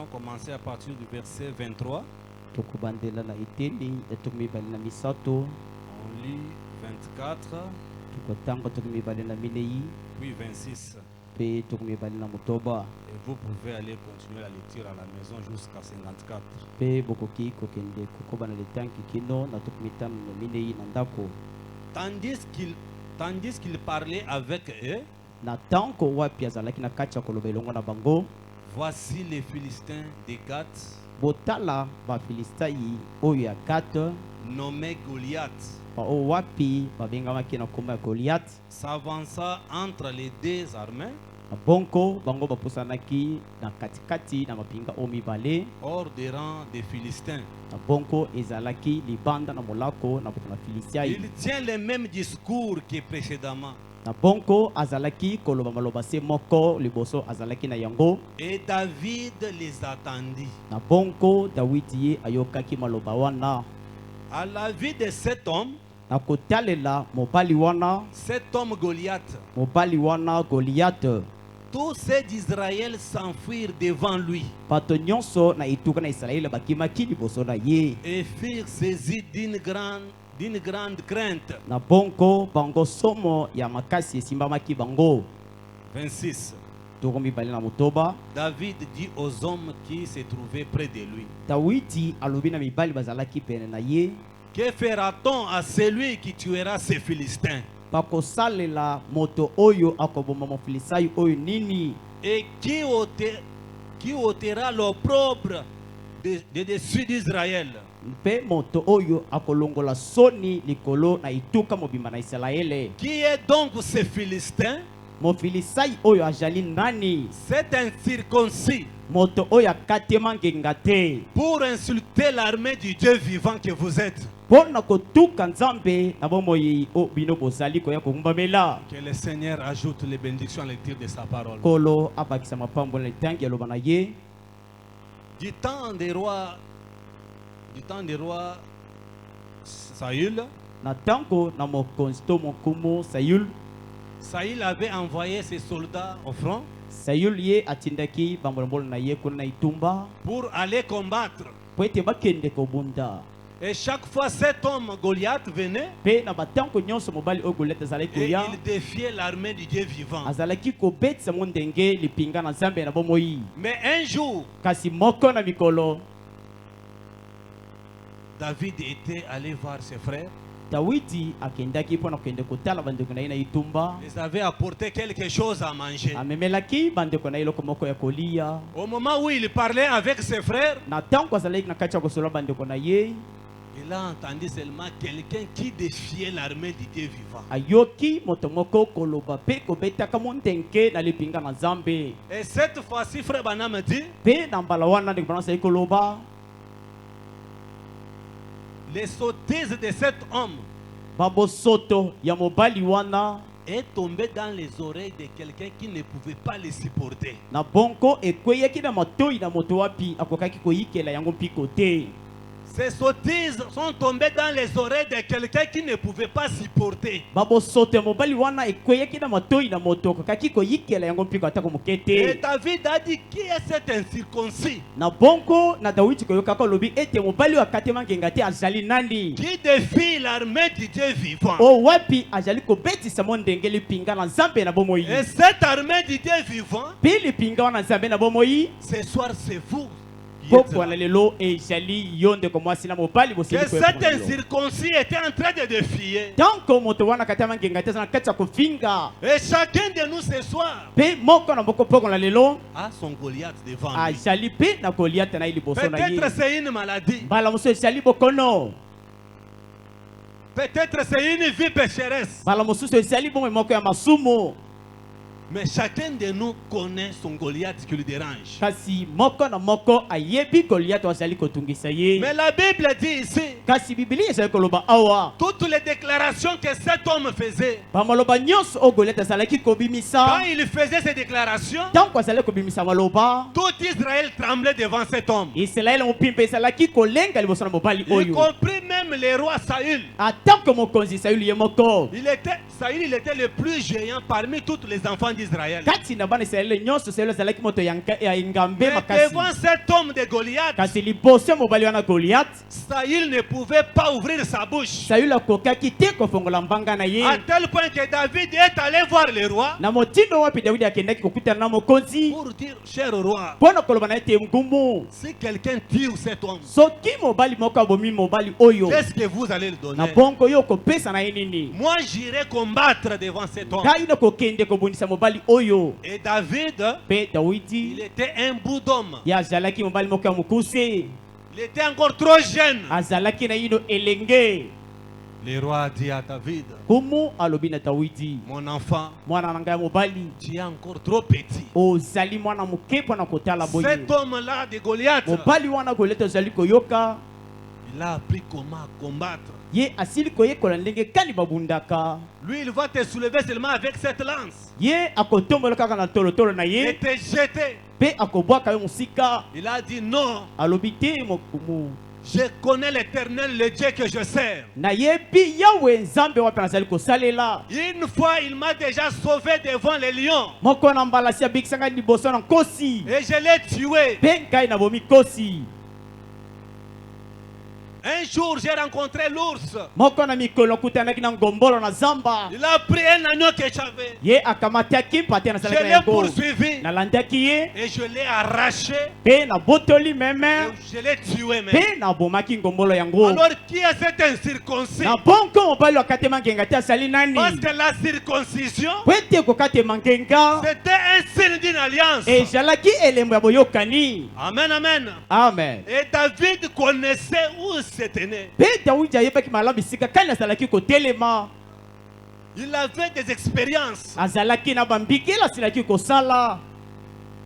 allons commencer à partir du verset 23. Tukubandela na iteni etumibali na misato On lit 24, tukotanga tukumibali na minei puis 26. pe tukumibali na mutoba Et vous pouvez aller continuer la lecture à la maison jusqu'à 54. pe bokoki kokende kokoba na letanki kino na tukumitano na minei na ndako Tandis qu'il parlait avec eux, na tanko wapi azalaki na kati ya koloba elongo na bango, voici les Philistins de Gath, botala bafilistai oyo ya Gath nommé Goliath, bao wapi babengamaki na kombo ya Goliath, s'avança entre les deux armées, na bonko bango bapusanaki na katikati na mapinga o mibale, hors des rangs des Philistins. na bonko ezalaki libanda na molako na bato na Filisiai. Il tient le même discours que précédemment. Na bonko azalaki koloba maloba se moko liboso azalaki na yango, Et David les attendit. na bonko Dawidi ye ayokaki maloba wana. À la vue de cet homme mobali wana Goliath, mobali wana Goliath, tous ceux d'Israël s'enfuirent devant lui bato nyonso na ituka na Israeli bakimaki liboso na ye, et furent saisis d'une grande crainte. na bonko bango somo ya makasi esimbamaki bango. 26. Toko mibali na mutoba, David dit aux hommes qui se trouvaient près de lui: Dawidi alobi na mibali bazalaki pene na ye, que fera-t-on à celui qui tuera ces Philistins? bakosalela moto oyo akoboma mofilisai oyo nini? Et qui ôtera l'opprobre de dessus d'Israël? Mpe moto oyo akolongola soni likolo na ituka mobimba na Israele. Qui est donc ce Philistin? Mofilisai oyo ajali nani? C'est un circoncis Moto oyo akatema ngenga te pour insulter l'armée du Dieu vivant que vous êtes. pona kotuka nzambe na bomoi o bino bozali koya kogumbamela. Que le Seigneur ajoute les bénédictions à la lecture de sa parole. Kolo abakisa mapambo na litangi aloba na ye. Du temps des rois Saül, Na tango na mokonzi to mokumu Sayul, Saül avait envoyé ses soldats au front Sayul ye atindaki bambolombolo na ye kuna na itumba pour aller combattre. po ete bakende kobunda. Et chaque fois cet homme Goliath venait Pe na batango nyonso mobali oyo Goliath azalaki et koya, il défiait l'armée du Dieu vivant. azalaki kobetisa mo ndenge lipinga na nzambe na bomoi. Mais un jour, Kasi moko na mikolo David était allé voir ses frères. Dawidi akendaki mpona kokende kotala bandeko na ye na itumba, Ils avaient apporté quelque chose à manger. amemelaki bandeko na ye eloko moko ya kolia. Au moment où il parlait avec ses frères, Na tango azalaki na kati ya kosolola bandeko na ye, il a entendu seulement quelqu'un qui défiait l'armée du Dieu vivant. ayoki moto moko koloba pe kobetaka mo ndenge na lipinga na nzambe. Et cette fois-ci, frère Branham dit, Pe na mbala wana ndeko bana azali koloba, les sottises de cet homme babosoto ya mobali wana est tombé dans les oreilles de quelqu'un qui ne pouvait pas les supporter. na bonko ekweyaki na matoi na moto wapi akokaki koyikela yango mpiko te. Ces sottises sont tombées dans les oreilles de quelqu'un qui ne pouvait pas supporter. Babosoto ya mobali wana ekweyaki na matoi na moto akokaki koyikela yango mpiko atako moke Et te. David a dit, qui est cet incirconcis Na bonko na Dawidi koyokaka lobi ete mobali oyo akatema ngenga te azali nani? qui défie l'armée du Dieu vivant? O wapi azali kobetisa mo ndenge lipinga na nzambe na bomoi. Et cette armée du Dieu vivant, Pe lipinga wana nzambe na bomoi, ce soir c'est vous qui êtes poko là. na lelo ezali yo ndeko mwasi na mobali Que boseli cet incirconcis était en train de défier. tanko moto wana akatema ngenga te aza na kati ya kofinga. Et chacun de nous ce soir Pe moko na moko poko na lelo a son Goliath devant lui. azali pe na Goliath na ye liboso na ye. Peut-être c'est une maladie. Mbala mosusu ezali bokono, Peut-être c'est une vie pécheresse. mbala mosusu ezali bomoi moko ya masumu. Mais chacun de nous connaît son Goliath qui lui dérange. Kasi moko na moko ayebi Goliath azali kotungisa ye. Mais la Bible dit ici, Kasi Biblia ezali koloba awa toutes les déclarations que cet homme faisait, bamaloba nyonso o Goliath azalaki quand kobimisa, il faisait ces déclarations, tanko azali kobimisa maloba, tout Israël tremblait devant cet homme. Israeli mopimba ezalaki kolenga liboso na mobali Y oyo. compris même même le roi Saül, ata ko mokonzi Saül ye moko Saül il était le plus géant parmi tous les enfants d'Israël. kati na bana Israele nyonso Saül azalaki moto ya ngambe Mais makasi devant cet homme de Goliath, kasi liboso ya mobali wana Goliath Saül ne pouvait pas ouvrir sa bouche. Saül akokaki te kofongola mbanga na ye À tel point que David est allé voir le roi na motindo wapi Daudi akendaki kokutana na mokonzi pour dire, cher roi, mpona koloba na ye te ngumu si quelqu'un tue cet homme, soki mobali moko abomi mobali oyo qu'est-ce que vous allez le na donner? bongo yo kopesa na ye nini Moi j'irai combattre devant cet homme. ngai nakokende kobundisa mobali oyo Et David, mpe Dawidi il était un bout d'homme. ye azalaki mobali moko ya mokuse Il était encore trop jeune. azalaki na yino elenge Le roi dit à David, kumu alobi na Dawidi mon enfant, mwana na ngai ya mobali tu es encore trop petit. ozali mwana moke mpona kotala boye Cet homme-là de Goliath, mobali wana Goliath ozali koyoka il a appris comment combattre. ye asili koyekola ndenge kani babundaka Lui, il va te soulever seulement avec cette lance ye akotombola kaka na tolotolo na et ye te jeter. mpe akobwaka yo mosika Il a dit non, alobi te mokumu je connais l'Éternel, le Dieu que je sers. nayebi yawe nzambe wapi nazali kosalela Une fois, il m'a déjà sauvé devant les lions moko na mbala si abikisa ngai liboso na nkosi et je l'ai tué. mpe ngai nabomi nkosi Un jour, j'ai rencontré l'ours. moko na mikolo akutanaki na ngombolo na zamba Il a pris un agneau que j'avais. ye akamataki mpate Je nazalaki na l'ai yango poursuivi nalandaki ye et je l'ai arraché mpe nabotoli et meme je l'ai tué même. mpe nabomaki ngombolo yango Alors, qui est cet incirconcis? na bonko mobali akatema ngenga te asali nani Parce que la circoncision, po ete kokatema ngenga c'était un signe d'une alliance. ezalaki elembo ya boyokani Amen, amen. amen Et David connaissait où c'était né. mpe Dawidi ayebaki malamu bisika kani azalaki kotelema Il avait des expériences. azalaki na bambikela asilaki kosala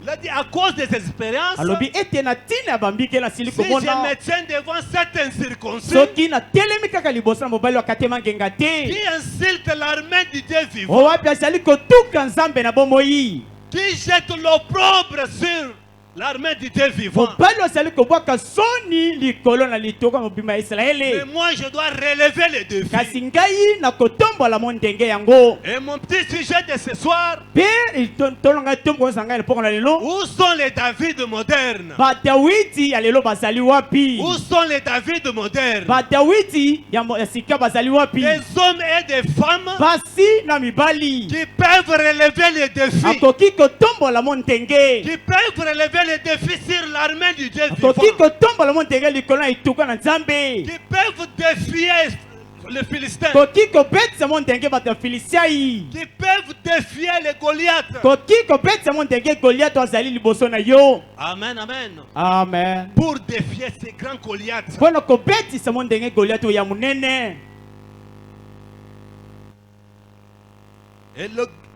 Il a dit à cause des expériences, alobi ete na ntina ya bambikela asili si je komona me tiens devant cet incirconcis soki natelemi kaka liboso na mobali wakatema ngenga te qui insulte l'armée du Dieu vivant, owapi azali kotuka nzambe na bomoi qui jette l'opprobre sur l'armée du Dieu vivant. mobali azali kobwaka soni likolo na litoko ya mobima ya Mais Israele moi, je dois relever les défis. kasi ngai nakotombola mo ndenge yango Et mon petit sujet de ce soir, mpe tolonga tombokoza ngai lepoko na lelo où sont les David modernes? badawidi ya lelo bazali wapi Où sont les David modernes? badawidi ya sika bazali wapi Des hommes et des femmes basi na mibali qui peuvent relever les défis, akoki kotombola mo ndenge qui peuvent relever les défis sur l'armée du Dieu akoki vivant, kotombola mo ndenge likolo na ituka na nzambe qui peuvent défier les Philistins, koki kobetisa mo ndenge bato ya filisiai qui peuvent défier les Goliaths. koki kobetisa mo ndenge Goliath azali liboso na yo Amen, amen. amen Pour défier ces grands Goliaths. mpona kobetisa mo ndenge Goliath oyo ya monene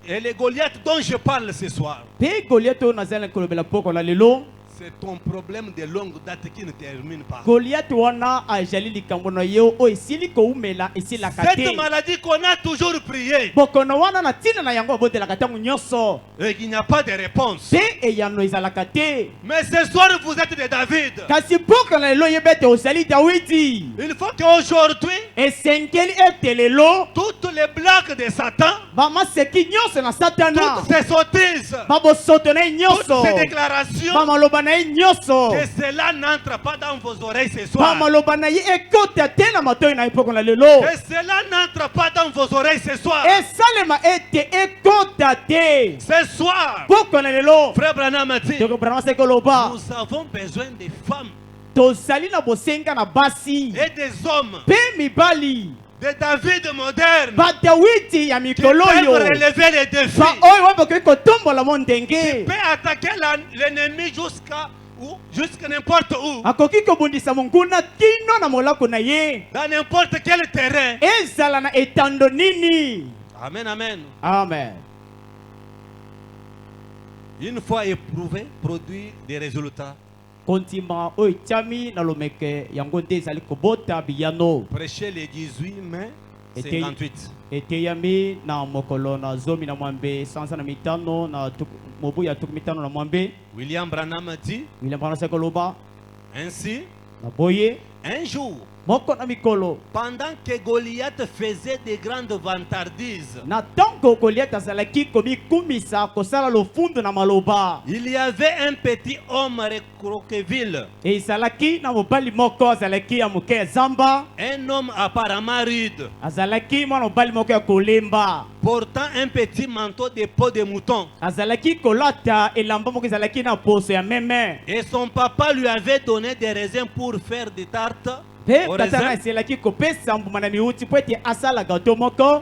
Et les Goliaths dont je parle ce soir, mpe Goliath oyo nazali kolobela poko na lelo c'est ton problème de longue date qui ne termine pas. Goliath wana azali likambo na yo oyo esili koumela esilaka Cette te maladie qu'on a toujours prié bokono wana na ntina na yango abotelaka ntango nyonso et qu'il n'y a pas de réponse. mpe eyano ezalaka te Mais ce soir, vous êtes de David. kasi mpoka na lelo oyeba ete ozali Dawidi Il faut qu'aujourd'hui, esengeli ete lelo toutes les blagues de Satan, bamaseki nyonso na satana toutes ces sottises, babosoto na ye toutes nyonso ces déclarations, bamaloba na ye nyonso que cela n'entre pas dans vos oreilles ce soir. bamaloba na ye ekota te na matoi na ye poko na lelo Que cela n'entre pas dans vos oreilles ce soir. esalema ete ekota te Ce soir, poko na lelo Frère Branham a dit, tokobrama seki oloba nous avons besoin des femmes tozali na bosenga na basi et des hommes, mpe mibali de David moderne, badawidi ya qui mikolo peuvent oyo relever les défis, baoyo oyo bakoki kotombola mo ndenge peut attaquer l'ennemi jusqu'à n'importe où, akoki kobundisa monguna kino na molako na ye dans n'importe quel terrain. ezala na etando nini Amen, amen. amen Une fois éprouvé, produit des résultats. kontima oyo etiami na lomeke yango nde ezali kobota biyano Prêché le 18 mai Était- 58. eteyami na mokolo na zomi na mwambe sanza na mitano na mobu ya tuku mitano na mwambe William Branham dit william branham koloba ainsi, na boye un jour, moko na mikolo pendant que Goliath faisait des grandes vantardises, na ntango Goliath azalaki komikumisa kosala lofundu na maloba, il y avait un petit homme recroqueville, ezalaki na mobali moko azalaki ya moke ya zamba, un homme apparemment rude, azalaki mwana mobali moko ya kolemba, portant un petit manteau de peau de mouton. azalaki kolata elamba moko ezalaki na poso ya meme, Et son papa lui avait donné des raisins pour faire des tartes pe au tata na raisin. eselaki kopesa mbuma na miuti po ete asala gato moko,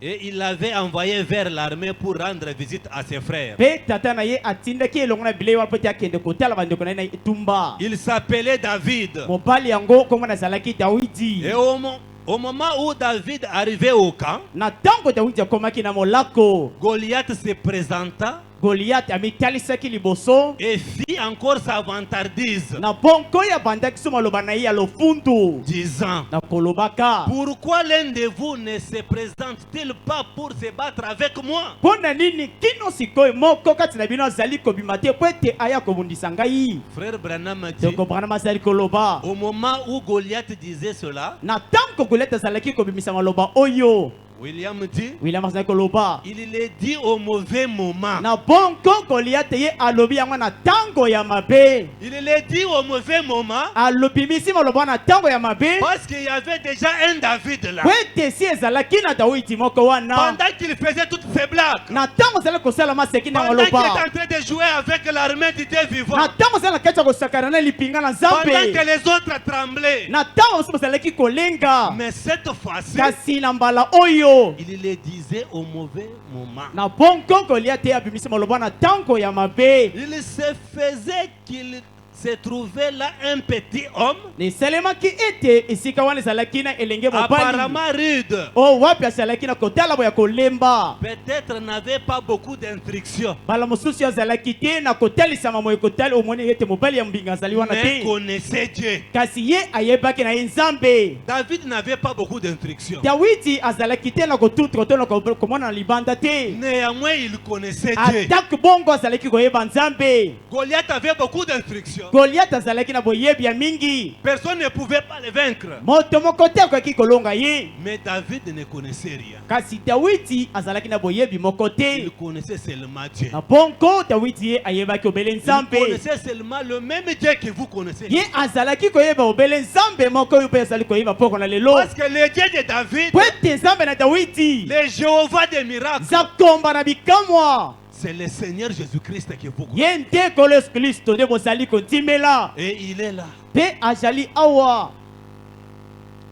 Et il l'avait envoyé vers l'armée pour rendre visite à ses frères. pe tata na ye atindaki elongo na bilei wana po ete akende kotala bandeko na ye na etumba. Il s'appelait David. Mobali yango kombo na azalaki Dawidi. Et au moment où David arrivait au camp, Na ntango Dawidi akomaki na molako, Goliath se présenta Goliath amitalisaki liboso, et fit encore sa vantardise, na bonko ya bandaki so maloba na ye ya lofundu, disant: na kolobaka, pourquoi l'un de vous ne se présente-t-il pas pour se battre avec moi? mpo na nini kino sikoyo moko kati na bino azali kobima te po ete aya kobundisa ngai? Frère Branham dit, Ndeko Branham azali koloba, au moment où Goliath disait cela, na ntango Goliath azalaki kobimisa maloba oyo, William dit, William azali koloba, il le dit au mauvais moment. na bonko Goliath ye alobi yango na ntango ya mabe, Il le dit au mauvais moment alobimisi maloba na ntango ya mabe, parce qu'il y avait déjà un David là. po ete si ezalaki na Dawidi moko wana, Pendant qu'il faisait toutes ces blagues, na ntango azali kosala maseki na pendant qu'il maloba, était en train de jouer avec l'armée du Dieu vivant, na ntango azali na kati ya kosakana na lipinga na pendant Nzambe, que les autres tremblaient. na ntango mosusu bazalaki kolenga, Mais cette fois-ci, kasi na mbala oyo, il le disait au mauvais moment. na bonko Goliath ye abimisi maloba na ntango ya mabe, Il se faisait qu'il se trouvait là un petit homme, esalemaki ete esika wana ezalaki na elenge mobali apparemment rude. o wapi azalaki na kotala boya kolemba, Peut-être n'avait pas beaucoup d'instructions, bala mosusu azalaki te na kotalisama moye kotali omoni ete mobali ya mbinga azali wana mais te, connaissait Dieu. kasi ye ayebaki na ye Nzambe. David n'avait pas beaucoup d'instructions. Dawidi azalaki te na kotutra to na komona na libanda te, Néanmoins, il connaissait Dieu. atako bongo azalaki koyeba Nzambe. Goliath avait beaucoup d'instructions. Goliath azalaki na boyebi ya mingi, Personne ne pouvait pas le vaincre. moto moko te akoki kolonga ye, Mais David ne connaissait rien. kasi Dawidi azalaki na boyebi moko Il te, connaissait seulement Dieu. na bongo Dawidi ye ayebaki obele Il Nzambe, connaissait seulement le même Dieu que vous connaissez. ye azalaki koyeba obele Nzambe moko oyo mpe azali koyeba poko na lelo, Parce que le Dieu de David, po ete Nzambe na Dawidi le Jéhovah des miracles, zakomba na bikamwa, c'est le Seigneur Jésus-Christ que vous connaissez. ye nde Nkolo Yesu Kristo nde bozali kondimela, Et il est là. mpe azali awa,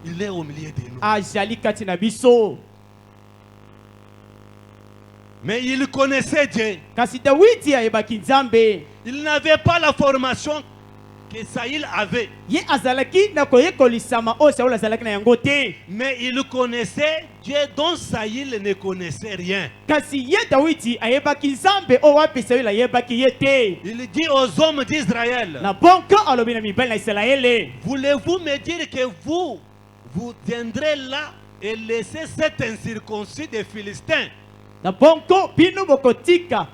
Il est au milieu de nous. azali kati na biso. Mais il connaissait Dieu. Kasi Dawidi ayebaki Nzambe, Il n'avait pas la formation que Saïl avait. ye azalaki na koyekolisama oyo Saulo azalaki na yango te, Mais il connaissait Dieu dont Saïl ne connaissait rien. kasi ye Dawidi ayebaki Nzambe oyo wapi Saulo ayebaki ye te. Il dit aux hommes d'Israël, Na bonko alobi na mibali na Israele, voulez-vous me dire que vous viendrez là et laisser cet incirconcis des Philistins na bonko bino bokotika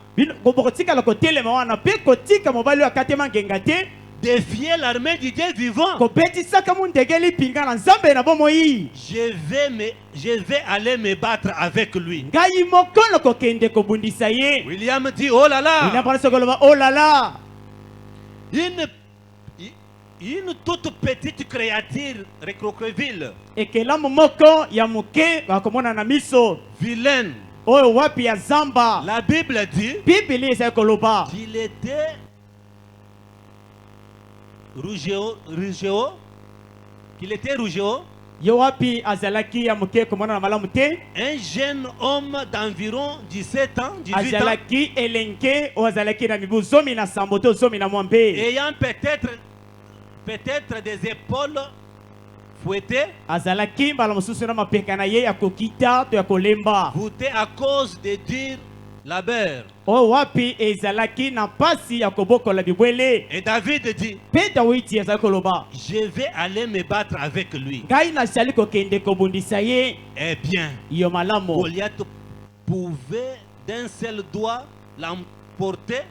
la kotelema wana mpe kotika mobali oyo akatema ngenga te, défier l'armée du Dieu vivant? kobetisaka mu ndenge lipinga na Nzambe na bomoi? Je vais aller me battre avec lui. Ngai mokolo kokende kobundisa ye. William dit, oh là là, Inapasa koloba oh la la, une toute petite créature recroqueville, ekelamu moko ya moke bakomona na miso vilaine. oyo wapi ya zamba. La Bible dit Biblia ezali koloba qu'il était rougeau, qu'il était rougeau, yo wapi azalaki ya moke komona na malamu te, un jeune homme d'environ 17 ans, 18 ans, azalaki elenge oyo azalaki na mibu zomi na sambo to zomi na mwambe, ayant peut-être des épaules fouettées, azalaki mbala mosusu na mapeka na ye ya kokita to ya kolemba, voûtées à cause de dur labeur. oyo wapi ezalaki na mpasi ya kobokola bibwele. Et David dit, Mpe Dawidi azali koloba je vais aller me battre avec lui. ngai nazali kokende kobundisa ye. Eh bien, Yo malamu, Goliath pouvait d'un seul doigt l'emporter,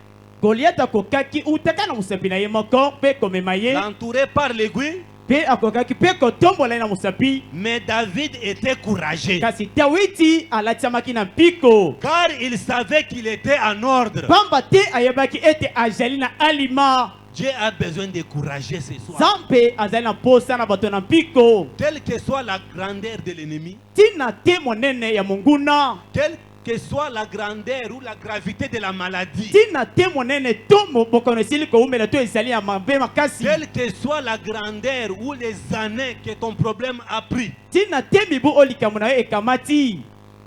Goliath akokaki utaka na mosapi na ye moko mpe komema ye, l'entourer par l'aiguille pe akokaki pe kotombola na musapi. Mais David était courageux. Kasi Dawidi alatiamaki na mpiko. Car il savait qu'il était en ordre. Pamba te ayebaki ete azali na alima. Dieu a besoin de courageux ce soir. Zampe azali na posa na bato na mpiko. Quelle que soit la grandeur de l'ennemi, Tina te monene ya monguna. quelle que soit la grandeur ou la gravité de la maladie, Tina te monene to bokono esili ko umela to ezali ya mabe makasi. quelle que soit la grandeur ou les années que ton problème a pris, Tina te mibu olikamu na yo ekamati.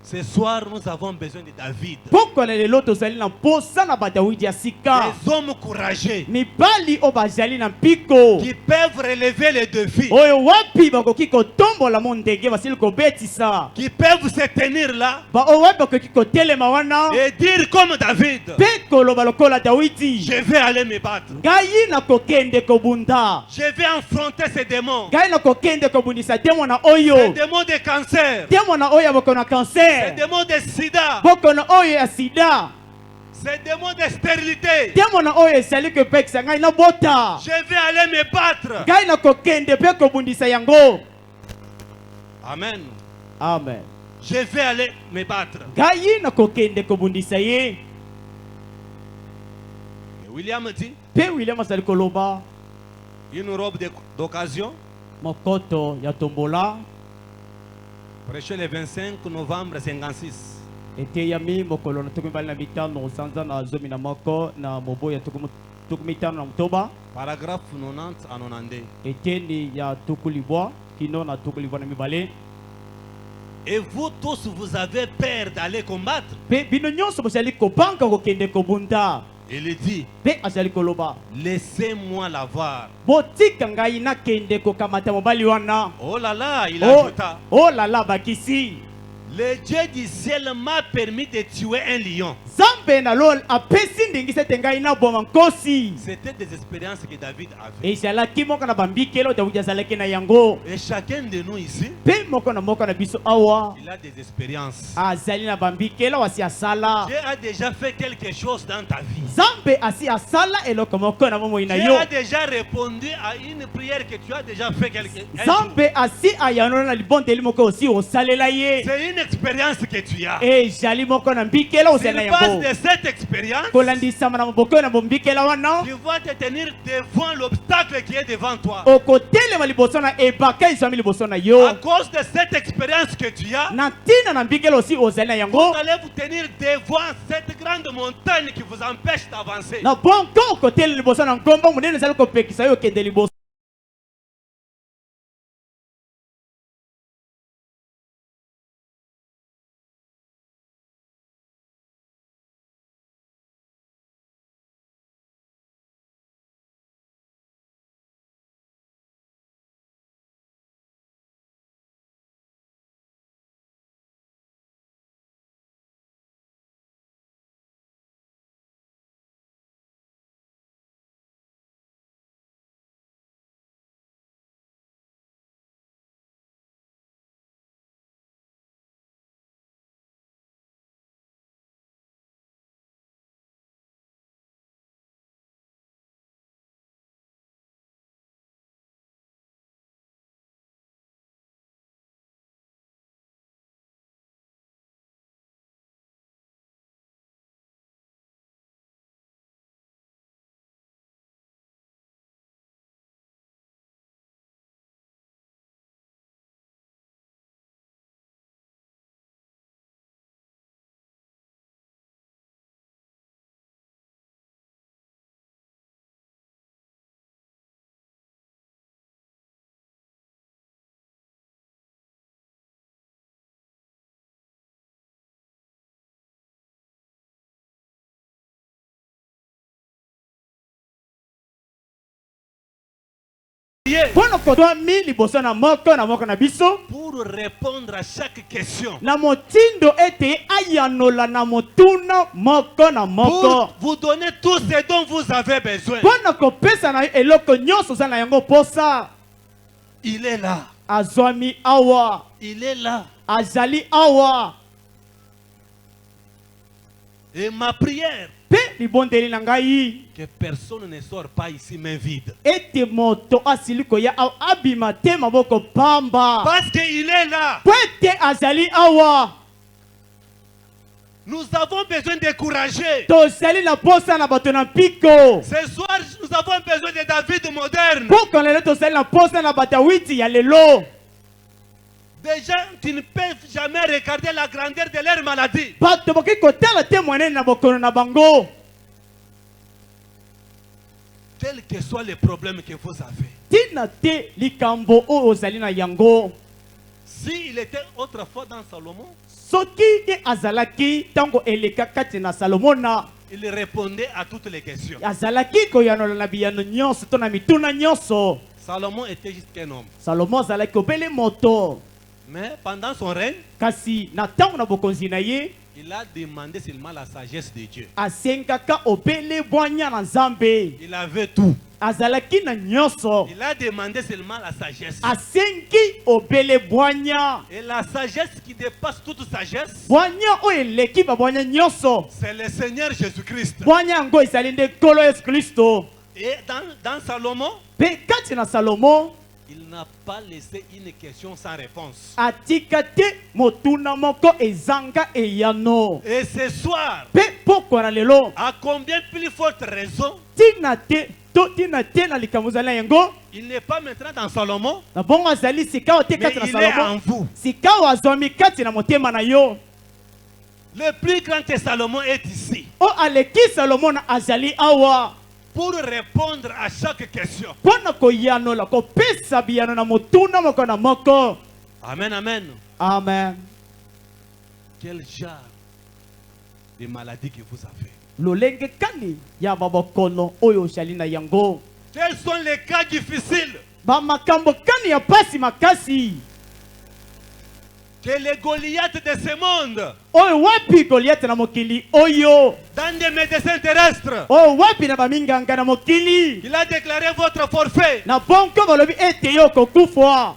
ce soir nous avons besoin de David. Poko na lelo tozali na posa na badawidi ya sika. Des hommes courageux Mibali o bazali na mpiko. qui peuvent relever les défis, Oyo wapi bakoki kotombola mo ndenge basili kobetisa. qui peuvent se tenir là Ba o wapi bakoki kotelema wana. et dire comme David, Pe koloba lokola Dawidi. je vais aller me battre. Ngai na kokende kobunda. Je vais affronter ces démons. Ngai na kokende kobundisa demo na Ces oyo. démons de cancer, Demo na oyo boko na ces cancer. démons de sida, Boko na oyo ya sida. ces démons de stérilité. Demo na oyo esali kopekisa ngai na bota. Je vais aller me battre. Ngai na kokende pe kobundisa yango. Amen. Amen. Je vais aller me battre. Ngai na kokende kobundisa ye. Et William dit, Pe William asali koloba une robe d'occasion, mokoto ya tombola prêché le 25 novembre 56. eteyami mokolo na tukumi bali na mitano sanza na zomi na moko na mobo ya tukumi mitano na motoba. Paragraphe 90 à 92. Eteni ya tukulibwa kino na tukulibwa na mibale. Et vous tous, vous avez peur d'aller combattre. Pe bino nyonso bozali kobanga kokende kobunda. Il dit, Pe azali koloba laissez-moi la voir. botika ngai nakende kokamata mobali wana. Oh là là, il Oh, ajouta, oh la la bakisi. le Dieu du ciel m'a permis de tuer un lion. Zambe na lol apesi ndingisa ete ngai na boma nkosi. C'était des expériences que David avait. Ezalaki moko na bambikelo Dawidi azalaki na yango. Et chacun de nous ici, Pe moko na biso awa il a des expériences. azali na bambikelo asi asala. Dieu a déjà fait quelque chose dans ta vie. Zambe asi asala eloko moko na bomoi na Dieu yo. a déjà répondu à une prière que tu as déjà fait un jour. Zambe asi ayanola na libondeli moko osi osalela ye. C'est une expérience que tu as. Ezali moko na mbikelo Sur osala base yango. de cette expérience, Kolandisama na maboko na bombikela wana. tu vas te tenir devant l'obstacle qui est devant toi. Okotelema liboso na ebaka ezwami liboso na yo. À cause de cette expérience que tu as, Na ntina na mbikelo osi ozali na vous yango. allez vous tenir devant cette grande montagne qui vous empêche d'avancer. Na bonko okotela liboso na ngomba munene ezali kopekisa yo okende liboso. Bono kodwa mi liboso na moko na biso. Pour répondre à chaque question. Na motindo ete ayanola na motuna moko na moko. Pour vous donner tout ce dont vous avez besoin. Bono kopesa na eloko nyonso za na yango posa. Il est là. Azwami awa. Il est là. Azali awa. Et ma prière, Pe libondeli na ngai que personne ne sort pas ici main vide. ete moto asili koya awa abima te maboko pamba. Parce qu'il est là. Po ete azali awa. Nous avons besoin d'encourager. Tozali na posa na bato na mpiko. Ce soir, nous avons besoin de David moderne. Poko lelo tozali na posa na bato ya witi ya lelo. Des gens qui ne peuvent jamais regarder la grandeur de leur maladie. Bato boki kotala te monene na bokono na bango. Quel que soit le problème que vous avez. Tina te likambo o ozali na yango. S'il était autrefois dans Salomon, Soki ye azalaki tango eleka kati na Salomona. il répondait à toutes les questions. Azalaki koyanola na biyano nyonso to na mituna nyonso. Salomon était juste un homme. Salomo azalaki obele moto. Mais pendant son règne, Kasi na tango na bokonzi na ye il a demandé seulement la sagesse de Dieu. asengaka obele bwanya na Nzambe. Il avait tout. Azalaki na nyonso. Il a demandé seulement la sagesse. Asengi obele bwanya. Et la sagesse qui dépasse toute sagesse, Bwanya o eleki ba bwanya nyonso. c'est le Seigneur Jésus-Christ. Bwanya ngo ezali nde Nkolo Yesu Kristo. Et dans Salomon, Pe kati na Salomo il n'a pas laissé une question sans réponse. atika te motuna moko ezanga eyano. Et ce soir, Pe poko na lelo à combien plus forte raison, tina te na likambo ezali na yango. il n'est pas maintenant dans Salomon, Na bongo azali sika o te mais kati na il est en Salomo. vous. Sika o azwami kati na motema na yo. Le plus grand que Salomon est ici O aleki Salomo na azali awa. pour répondre à chaque question. Pona koyanola kopesa biyano na motuna moko na moko. Amen, amen. Amen. Quel genre de maladie que vous avez? Lolenge kani ya babokono oyo ozali na yango. Quels sont les cas difficiles Ba makambo kani ya pasi makasi. que les Goliaths de ce monde, Oyo wapi Goliath na mokili oyo. dans des médecins terrestres, Oyo wapi na baminganga na mokili. il a déclaré votre forfait. Na bonko balobi ete yo kokufwa.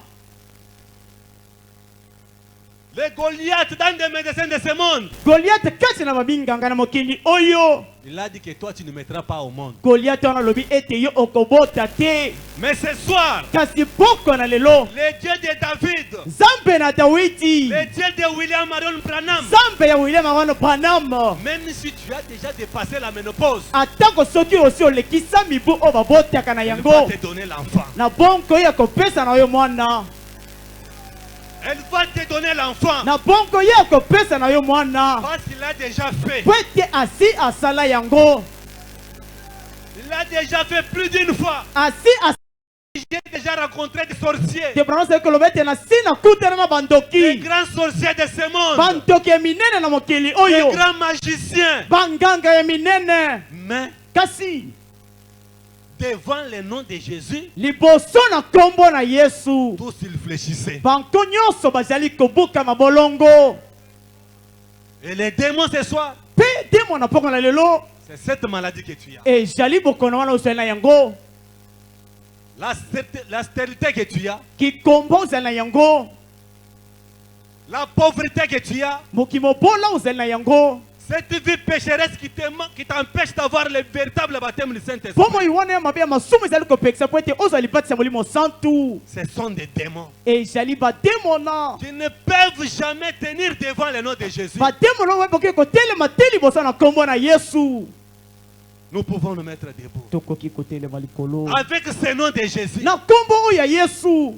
Les Goliaths dans des médecins de ce monde, Goliath kati na baminganga na mokili oyo. il a dit que toi tu ne mettras pas au monde. Goliath wana lobi ete yo okobota te. Mais ce soir, Kasi poko na lelo. le Dieu de David, Zambe na Dawiti. le Dieu de William Marion Branham, Zambe ya William Arano Branham. même si tu as déjà dépassé la ménopause, Atako soki osi olekisa mibu o babotaka na il yango. va te donner l'enfant. Na bonko ya kopesa na yo mwana. Elle va te donner l'enfant. Na bonko ya kopesa na yo mwana. Parce qu'il a déjà fait. Pwete asi asala yango. Il l'a déjà fait plus d'une fois. Asi asala. J'ai déjà rencontré des sorciers, Te prononce kolobete na sina kutana na des bandoki. grands sorciers de ce monde, Bandoki ya minene na mokili des oyo. grands magiciens. Banganga ya minene. Mais Kasi devant le nom de Jésus, liboso na kombo na Yesu. tous ils fléchissaient. Banko nyonso bazali kobuka mabolongo. Et les démons ce soir, Pe demo na poko na lelo. c'est cette maladie que tu as. E jali bokono wana ozali na yango. La stérilité que tu as, Kikombo ozali na yango. la pauvreté que tu as, Mokimobola ozali na yango. cette vie pécheresse qui t'empêche d'avoir le véritable baptême du Saint-Esprit. Pomo iwana ya mabe ya masumu ezali kopekisa po ete ozali batisa molimo santu. Ce sont des démons E jali bademo na. qui ne peuvent jamais tenir devant le nom de Jésus. Bademo na weboke kotelema te liboso na kombo na Yesu. Nous pouvons nous mettre debout. Tokoki kotelema likolo. Avec ce nom de Jésus, Na kombo oyo ya Yesu.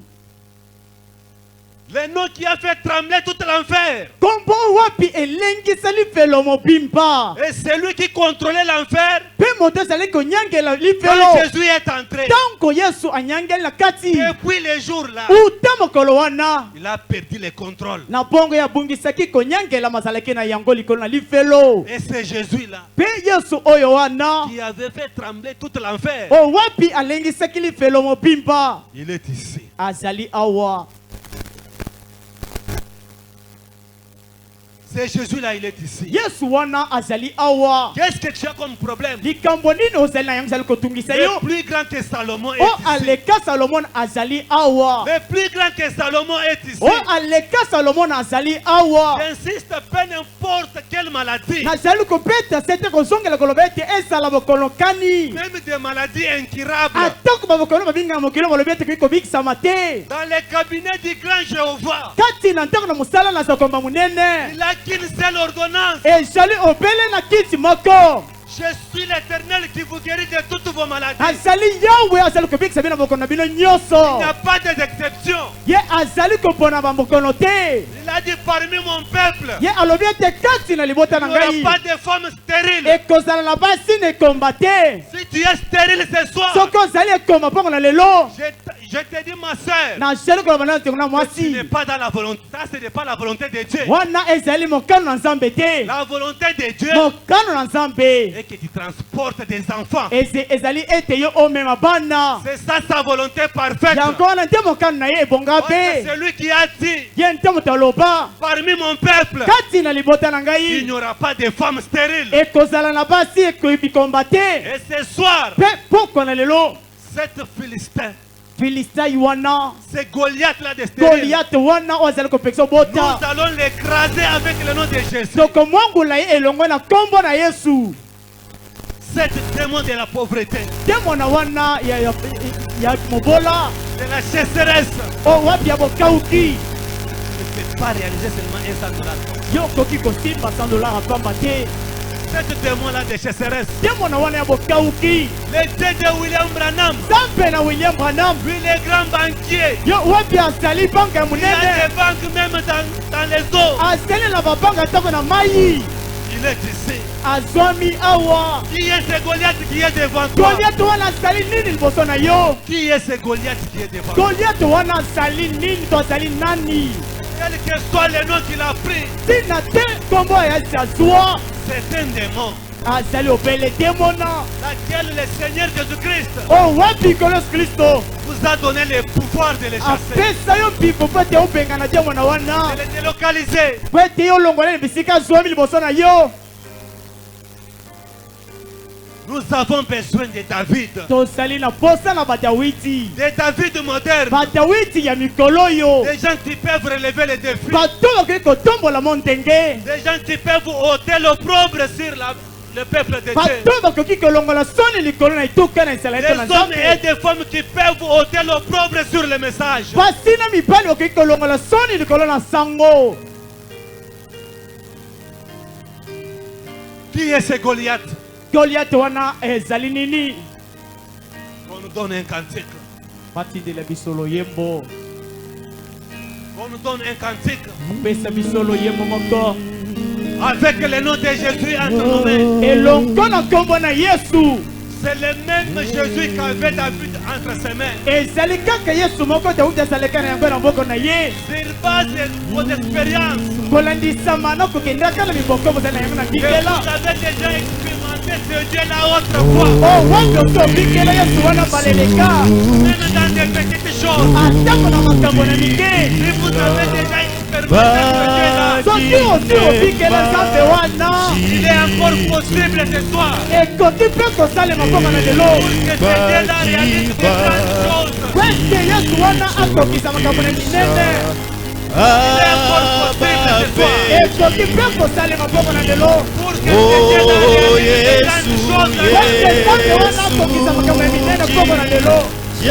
le nom qui a fait trembler tout l'enfer. Kombo wapi elengisali felo mobimba. Et celui qui contrôlait l'enfer, Pe moto ezali konyangela quand lifelo. Jésus est entré, Tango Yesu anyangeli na kati. depuis les jours-là, Uta mokolo wana. il a perdu le contrôle. Na bongo ya bungisaki konyangela mazalaki na yango likolo na lifelo. Et c'est Jésus-là Pe Yesu oyo wana. qui avait fait trembler tout l'enfer. O wapi alengisaki lifelo mobimba. Il est ici. Azali awa. C'est Jésus-là, il est ici. Yesu wana azali awa. Qu'est-ce que tu as comme problème? Likambo nini ozali na yango zali kotungisa yo? Le plus grand que Salomon est O ici. aleka Salomon azali awa. Le plus grand que Salomon est ici. O aleka Salomon azali awa. J'insiste, peu n'importe quelle maladie, Nazali kopeta sete kozongela koloba ete esala bokolo kani. même des maladies incurables, Atako babokolo babinga na mokilo balobi ete kobikisama te. dans les cabinets du grand Jéhovah, Kati na ntango na mosala na sakomba munene. il n'a qu'une seule ordonnance. Ezali obele na kiti moko. Je suis l'Éternel qui vous guérit de toutes vos maladies. Azali Yahweh azali kobikisa bino bokono na bino Il nyonso. n'y a pas d'exception. Ye azali kopona bamokono te. Il a dit parmi mon peuple, Ye alobi ete kati na libota il na n'y aura ngai pas de femmes stériles. ekozala na basi na ekomba te. Si tu es stérile ce soir, Soki ozali ekomba mpongo na lelo je te dis ma soeur, nazali koloba na ntongo na tu mwasi n'es pas dans la volonté. Ça, ce n'est pas la volonté de Dieu. wana ezali mokano na nzambe te. La volonté de Dieu Mokano na nzambe est que tu transportes des enfants. ezali ete yo omema bana. C'est ça sa volonté parfaite. yango wana nde mokano na ye ebonga C'est pe. celui qui a dit, Ye nte moto aloba parmi mon peuple, kati na libota na il ngai n'y aura pas de femmes stériles. ekozala na basi ekomba te. Et ce soir, Pe poko na lelo cette Philistin, Filistai wana c'est Goliath là de stérile. Goliath wana oyo azali kopekisa Nous bota allons l'écraser avec le nom de Jésus. tokomwangula ye elongo na kombo na Yesu. Cette démon de la pauvreté, Demona wana ya mobola de la chasseresse, o wapi ya bokauki ne peut pas réaliser seulement $100. yo koki kosimba $100 apamba te. Cette démon là de chasseresse, Demona wana ya bokauki le Dieu de William Branham, zambe na William Branham lui les grands banquiers, yo wapi azali banka ya il y a monene des banques même dans les eaux. azali na babanka ntango na mai Il est ici. azwami awa. Qui est ce Goliath qui est devant toi? Goliath wana azali nini liboso na yo? Qui est ce Goliath qui est devant toi? Goliath wana azali nini to azali nani? Quel que soit le nom qu'il a pris, Tina te kombo ya azwa c'est un démon. azali obele demona Laquelle le Seigneur Jésus-Christ o wapi kolos Kristo vous a donné le pouvoir de les chasser, apesa yo mpiko po ete obengana demona wana de les délocaliser. po ete yo olongola na bisika azwami liboso na yo. Nous avons besoin de David. Tozali na posa na badawiti De David moderne. badawiti ya mikolo oyo Des gens qui peuvent relever les défis. bato bakoki kotombola mo ndenge Des gens qui peuvent ôter l'opprobre sur le peuple de Dieu. bato bakoki kolongola soni likolo na etuka na Isalaele Des na hommes et Nzambe. des femmes qui peuvent ôter l'opprobre sur le message. Basi na mibali bakoki kolongola soni likolo na sango. Qui est ce Goliath? Goliath wana ezali nini? On nous donne un cantique. Batindela bisolo yembo On nous donne un cantique. pesa bisolo yembo moko Avec le nom de Jésus entre nos mains. elongo na kombo na Yesu. C'est le même Jésus qu'avait David entre ses mains. Ezali kaka Yesu moko Daudi azaleka na yango na maboko na ye. Sur base de vos expériences, kolandisama na kokendaka na miboko bozali na yango na que bikela. vous avez déjà expérimenté ce Dieu-là autrefois. O wapi tobikela Yesu wana baleleka Même dans des petites choses. atako na makambo na mike. Si vous avez déjà expérimenté ce Dieu-là, soki osi obikela Nzambe wana il est encore possible ce soir ekoki mpe kosalema mpoka na lelo que ce Dieu-là réalise de grandes choses. po ete Yesu wana akokisa makambo na minene. Il est encore possible ce soir ekoki mpe kosalema mpoka na lelo pour que ce Dieu-là réalise de grandes choses. po ete Nzambe wana akokisa makambo ya minene mpoka na lelo. Il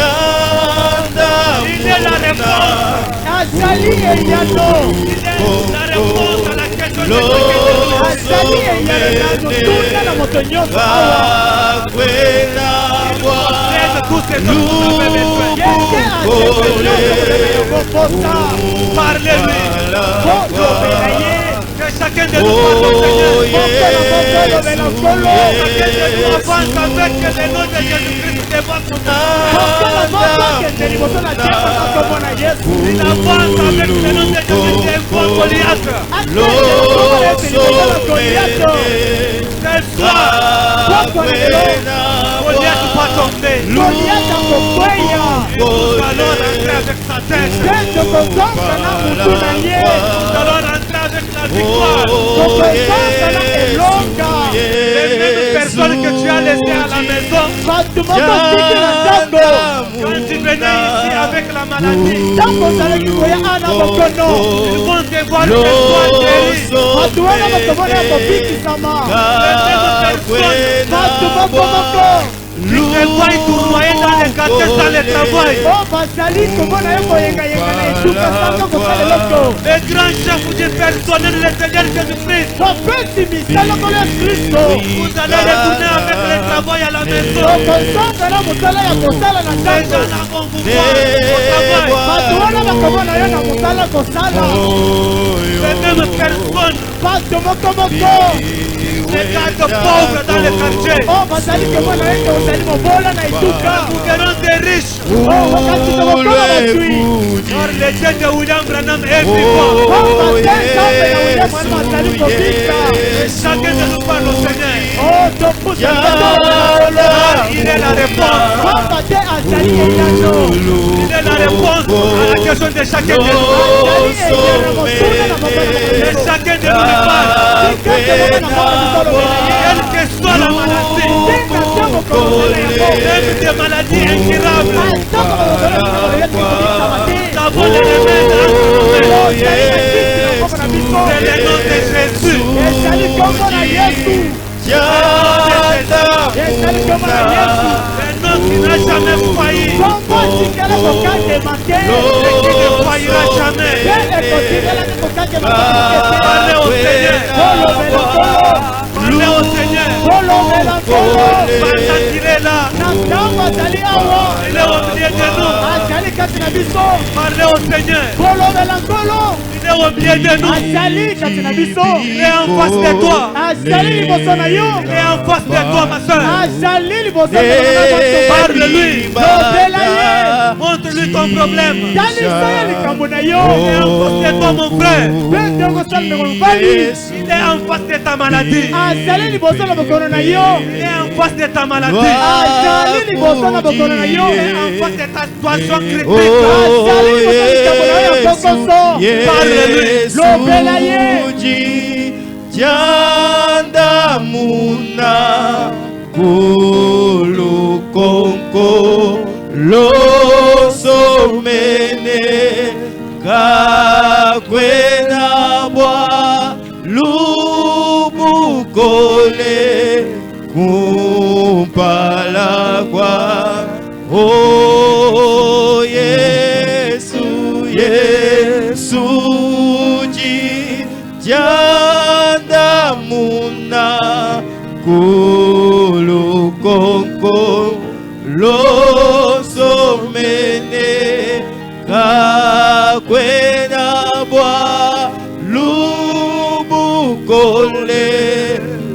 est la réponse. azali eyano Il est la réponse à la question de chacun azali eyano tuna na moto nyonso awa. de tous ces hommes que vous avez besoin. Yeke asekoposa Parlez-lui. kolobela ye Que chacun de nous fasse au Seigneur. mokolo mokolobela nkolo Chacun de nous avance avec le nom de Jésus-Christ devant son âme. mokolo mokokende liboso na nzembo na kombo na Yesu. Il avance avec le nom de Jésus devant Goliath. Akende kombo na Yesu liboso na Goliato. Ce soir, Poko lelo Goliath va tomber. Goliath akokweya Et nous allons rentrer avec sa tête. te tokozonga na mutu na ye Nous allons rentrer avec la victoire. Les mêmes personnes que tu as laissées à la maison, quand tu venais ici avec la maladie, ils vont te voir le soir guéri. Tu te vois tournoyer dans les quartiers sans le travail. Le grand chef du personnel, le Seigneur Jésus-Christ, vous allez retourner avec le travail à la maison. Les gens là vont vous voir au travail. Les mêmes personnes, les gars de pauvres dans les quartiers, nous verrons des riches. Car le Dieu de William Branham est vivant. Et chacun de nous parle au Seigneur. Car il est la réponse. Il est la réponse à la question de chacun de nous. Et chacun de nous parle. Quelle que soit la maladie, même des maladies incurables, nous avons les remèdes à trouver. C'est le nom de Jésus. Le nom qui n'a jamais failli et qui ne faillira jamais. Parlez au Seigneur. Parlez au Seigneur. Pendant qu'il est là, il est au milieu de nous. Parlez au Seigneur. Il est au milieu de nous. Il est en face de toi. Il est en face de toi, ma soeur. Parle-lui. Montre-lui ton problème. Il est en face de toi, mon frère. Il est en face de ta maladie. Il est en face de ta maladie. Il est en face de ta situation critique. Parle-lui. Janda muna kulukonko losomene kakwena bwa lubukole kumpala kwa oh Yesu Yesu janda muna kulukonko losomene kakwena bwa lubukole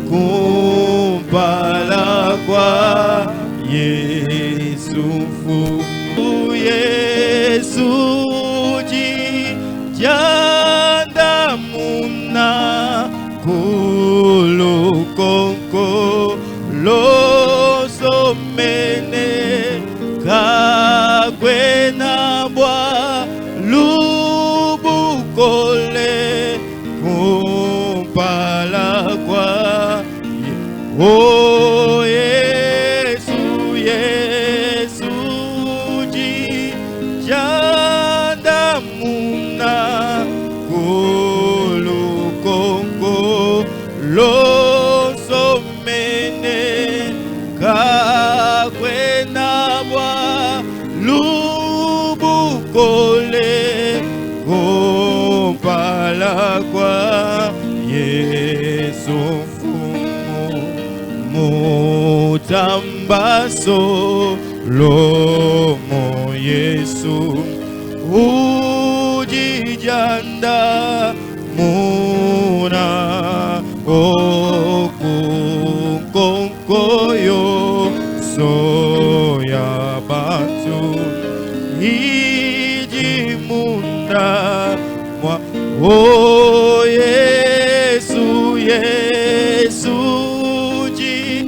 kumpala kwa Yesu Yesu janda muna kulukonko losomene kakwena bwa lubukole kumpala kwa oh Yesu Yesu janda muna kulukonko losomene kakwena bwa lubukole kumpala kwa Yesu mfumu mutambaso lomo Yesu ujijanda muna okunkonkoyo soya batu ijimunda mwa oh Yesu Yesu ji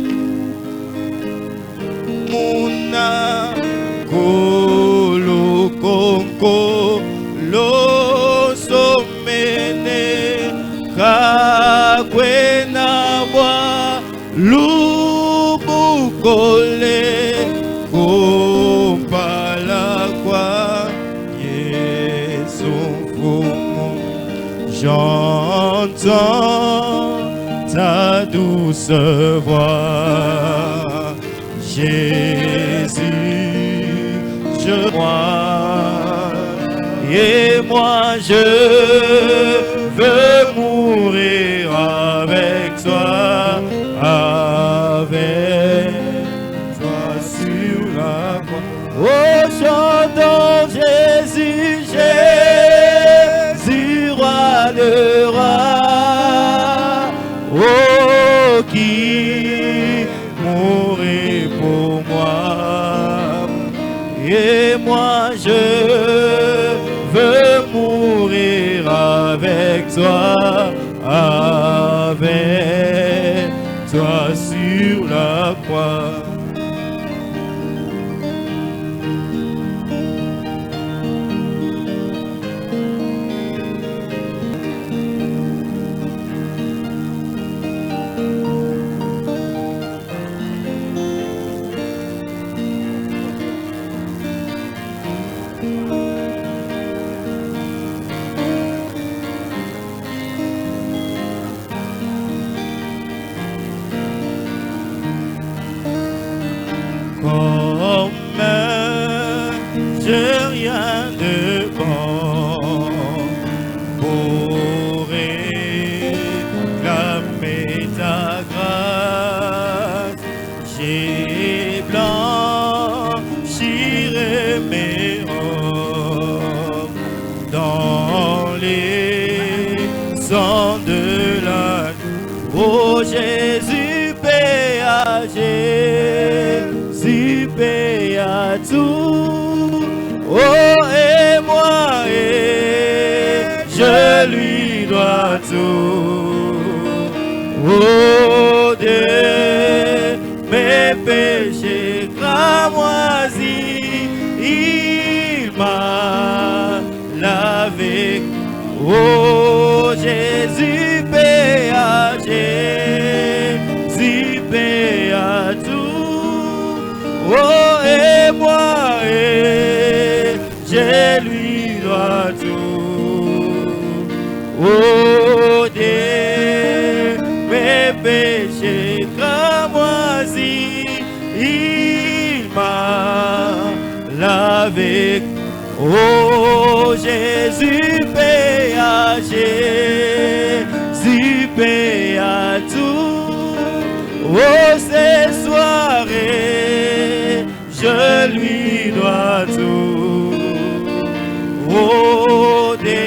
muna kulukonko losomene Congolais, Kopalakwa, Yesofumu. J'entends ta douce voix, Jésus, je crois, et moi je veux mourir avec toi sur la croix. Oh, chantons Jésus, Jésus, roi de rois, oh, qui mourit pour moi, et moi je veux mourir avec toi sur la croix. J'ai rien de bon pour réclamer ta grâce. J'ai blanchiré mes robes dans les sangs de l'agneau. Oh Jésus, péage, Jésus, paie à tout. Oh, et moi, et je lui dois tout. Oh, de mes péchés cramoisis, il m'a lavé. Oh, Jésus, paie à Jésus, paie à tout. Oh, et moi, et je lui dois tout. Oh, de mes péchés cramoisis, il m'a lavé. Oh, Jésus, paie à Jésus, paie à tout. Oh, ces soirées, je lui dois tout. Oh, de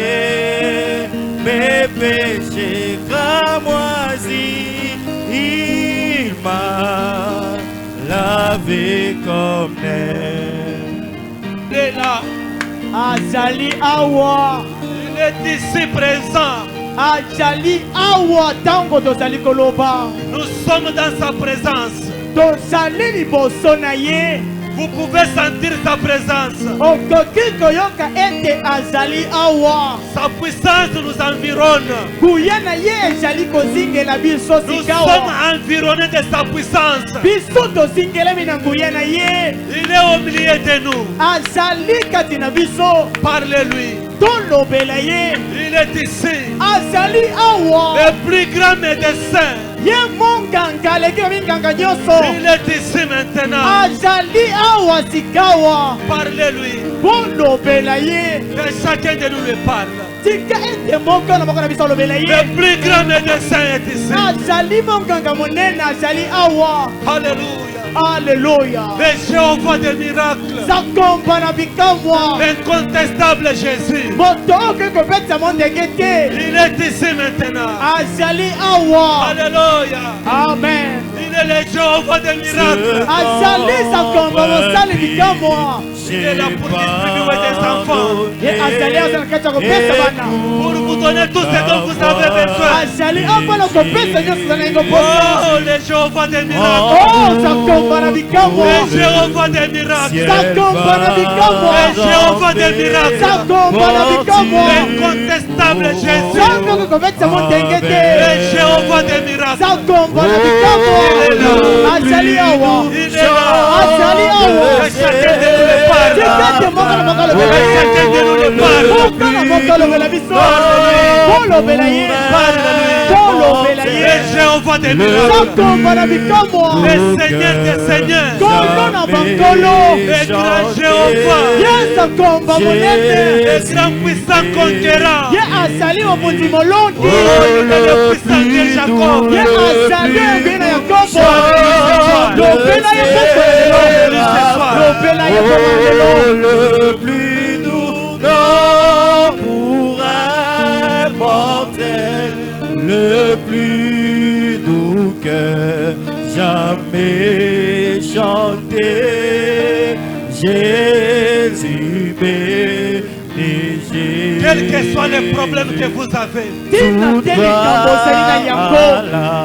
mes péchés cramoisis, il m'a lavé comme neige. Il est là. Azali awa. Il est ici présent. Azali awa tango tozali koloba. Nous sommes dans sa présence. Tozali liboso na ye. Vous pouvez sentir sa présence. Okoki koyoka ete azali awa. Sa puissance nous environne. Kuya na ye ezali kozingela biso Nous sikawa. sommes environnés de sa puissance. Biso tozingelemi na nguya na ye. Il est au milieu de nous. Azali kati na biso. Parlez-lui. Tolobela ye. Il est ici. Azali awa. Le plus grand médecin. Ye monganga leki minganga nyoso. Il est ici maintenant. Azali awa sikawa. Parlez-lui. Bolobela ye. Que chacun de nous le parle. Tika ete moko na moko na biso lobela ye. Le plus grand médecin est ici. Azali monganga monene azali awa. Alléluia. Alléluia. Le Jéhovah des miracles. Sakomba na bikamwa. L'incontestable Jésus. Moto okeko beta mondenge te. Il est ici maintenant. Azali awa. Alléluia. Amen. Il est le Jéhovah des miracles. Azali sakomba mosali bikamwa. Il est là pour distribuer des enfants. Ye azali azali kacha kopesa bana. Pour vous donner tout ce dont vous avez besoin. Azali apana kopesa nyoso za nengo posa. Oh, le Jéhovah des miracles. Oh, sakomba na bikamwa. Le Jéhovah des miracles. Sakomba na bikamwa. Le Jéhovah des miracles. Sakomba na bikamwa. L'incontestable Jésus. Sango kopesa mondenge te. Le Jéhovah des miracles. Sakomba na bikamwa. Azali awa. Il est azali awa Que chacun de nous le parle. tikate moko na moko alobela Que ye chacun de nous le parle. moko na moko alobela biso bolobela ye bolobela ye Le Jéhovah des miracles. sakomba na bikamwa Le Seigneur des seigneurs. kolo na bankolo Le grand Jéhovah. ye sakomba monene Le grand puissant conquérant. ye azali mokonzi molongi Il est le puissant de Jacob. ye azali engui na yakobo lobela ye poko lobela ye poko lelo Le plus doux nom pour un mortel, le plus doux que jamais chanté. Jésus béni, Jésus. Quels que soient les problèmes que vous avez, tina te likambo osali na yango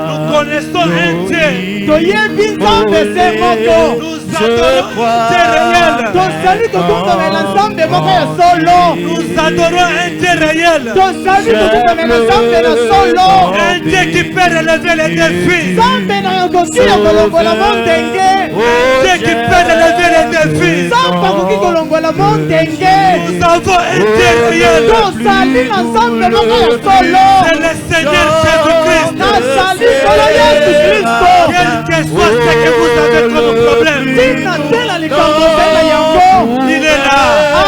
nous connaissons un Dieu. toyebi nzambe se moko Nous adorons un Dieu réel. tozali kokumamela nzambe moko ya solo Nous adorons un Dieu réel. tozali kokumamela nzambe na solo Un Dieu qui peut relever les défis. nzambe na yakoki ya kolongola mo ndenge Dieu qui peut relever les défis. nzambe akoki kolongola mo ndenge Nous avons un Dieu réel. tozali na nzambe moko ya solo C'est le Seigneur Jésus-Christ. nazali solo yesu kristo Quel que soit ce que vous avez comme problème, tina te na likambo te na yango il est là.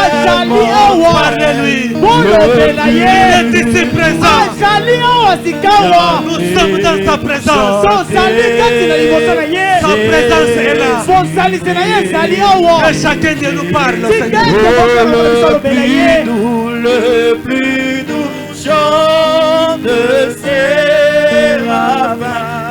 azali awa Parlez-lui. bolobela Il ye est ici présent. azali awa sikawa Nous sommes dans sa présence. tozali kati na liboso na ye Sa présence est là. bozalisi na ye ezali awa Que chacun de nous parle, Seigneur. tikete bokolobela biso lobela ye Le plus doux chant de séraphin.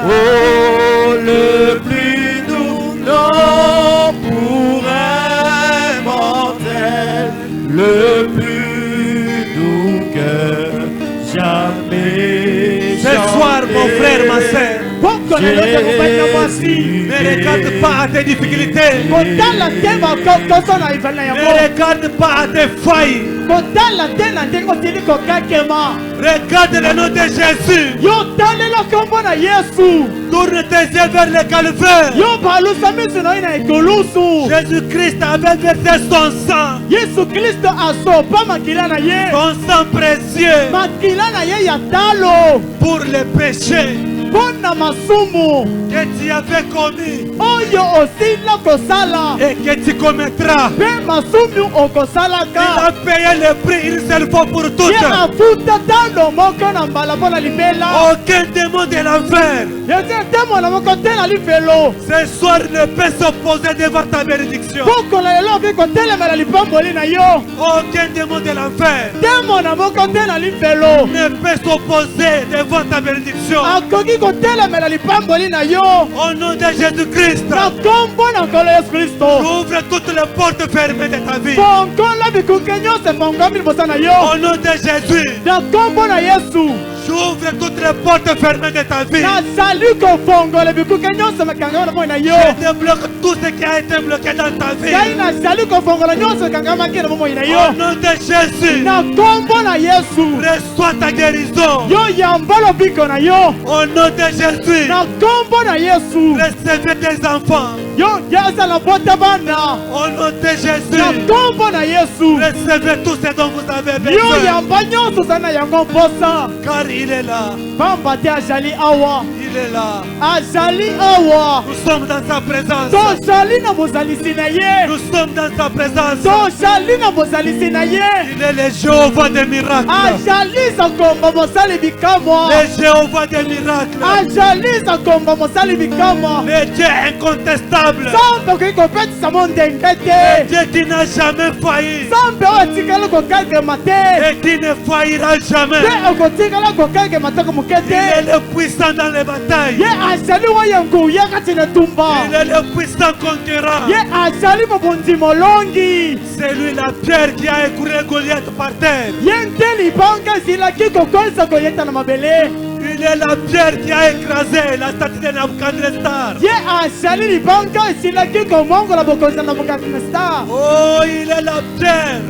Oh, le plus doux nom pour un mortel, le plus doux que jamais. Ce soir, mon frère, ma soeur, poko na yote mobali na mwasi ne regarde pas à tes difficultés. kotala te bakokoso na ezali na Ne yango regarde pas à tes failles. kotala te na ndenge otili kokakema Regarde le nom de Jésus. yo talela kombo na yesu Tourne tes yeux vers le calvaire. yo balusa miso na ye na ekolusu Jésus-Christ avait versé son sang. yesu kristo asopa makila na ye Son sang précieux makila na ye ya talo pour les péchés mpo na masumu que tu avais commis oyo osila kosala et que tu commettras. mpe masumu Il okosalaka a payé le prix une seule fois pour toutes. ye afuta talo moko na mbala mpo na libela Aucun démon de l'enfer yete te mwana moko te na lifelo ce soir ne peut s'opposer devant ta bénédiction. pokola lelo okoki kotelemela lipamboli na yo Aucun démon de l'enfer te mwana moko te na lifelo ne peut s'opposer devant ta bénédiction. akoki kotelemela lipamboli na yo Au nom de Jésus-Christ, na kombo na nkolo yesu kristo ouvre toutes les portes fermées de ta vie. fongola bikuke nyonso efongwami liboso na yo Au nom de Jésus, na kombo na yesu j'ouvre toutes les portes fermées de ta vie. nazali kofongola bikuke nyonso makangama na moi na yo Je débloque tout ce qui a été bloqué dans ta vie. ngai nazali kofongola nyonso ekangamaki na bomoi na Au yo nom de Jésus, na kombo na yesu reçois ta guérison. yo yamba lobiko na yo Au nom de Jésus, na kombo na yesu recevez tes enfants. yo yazala bota bana Au nom de na Jésus, kombo na yesu recevez tout ce dont vous avez yo besoin. yamba nyonso ozali na yango mposa Car il est là. pamba te azali awa Il est là. azali awa Nous sommes dans sa présence. tozali na bozalisi na ye Nous sommes dans sa présence. tozali na bozalisi na ye Il est le Jéhovah des miracles. azali zakomba mosali bikamwa Le Jéhovah des miracles. azali zakomba mosali bikamwa Le Dieu incontestable. nzambe okoki kopetisa mo ndenge Le te Dieu qui n'a jamais failli. nzambe oyo atikali kokakema te Et qui ne faillira jamais. te okotikala kokakema te komoke Il est te le puissant dans les batailles. ye azali oyo nguya kati na tumba Il est le puissant conquérant. ye azali mokonzi molongi C'est lui la pierre qui a écoulé Goliath par terre. ye nte libanga ezilaki kokolisa koyeta na mabele Il est la pierre qui a écrasé la statue de Nabucodonosor. ye azali libanga esilaki komongola bokonzi na nebukadnestar Oh, il est la pierre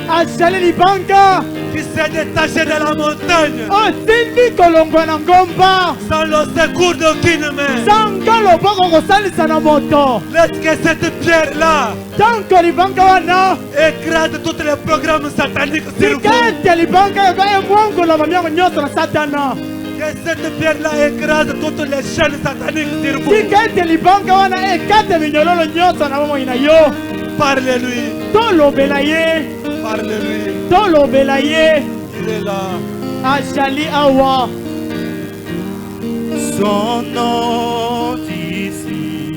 azali libanga qui s'est détaché de la montagne osili kolongwa na ngomba sans le secours d'aucune main. sanga loboko kosalisa na moto Laisse que cette pierre-là tanko libanga wana écrase tous les programmes sataniques sur vous. tika ete libanga eba emwongola bamiango nyonso na satana Que cette pierre-là écrase toutes les chaînes sataniques sur vous. tika ete libanga wana ekate minyololo nyonso na bomoi na yo Parlez-lui. tolobela ye Parlez-lui. tolobela ye Il est là. azali awa Son nom ici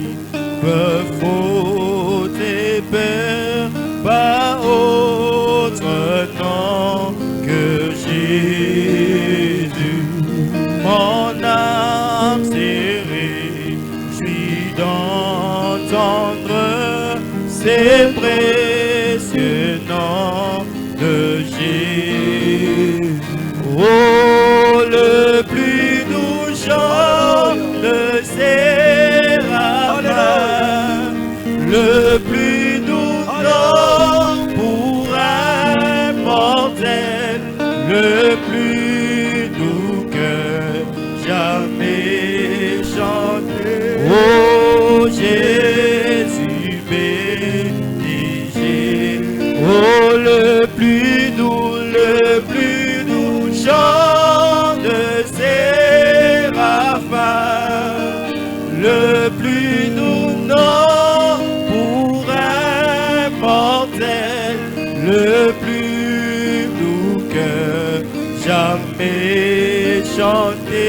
peut fauter peur, pas autre nom que Jésus. Mon âme s'est réjouie d'entendre ces précieux noms de Jésus. Oh, le plus doux chant de séraphins, le plus doux nom pour un mortel, le plus doux que jamais chanté. Oh, Jésus béni, oh, le plus doux chant de séraphins, le plus doux nom pour un mortel, le plus doux que jamais chanté.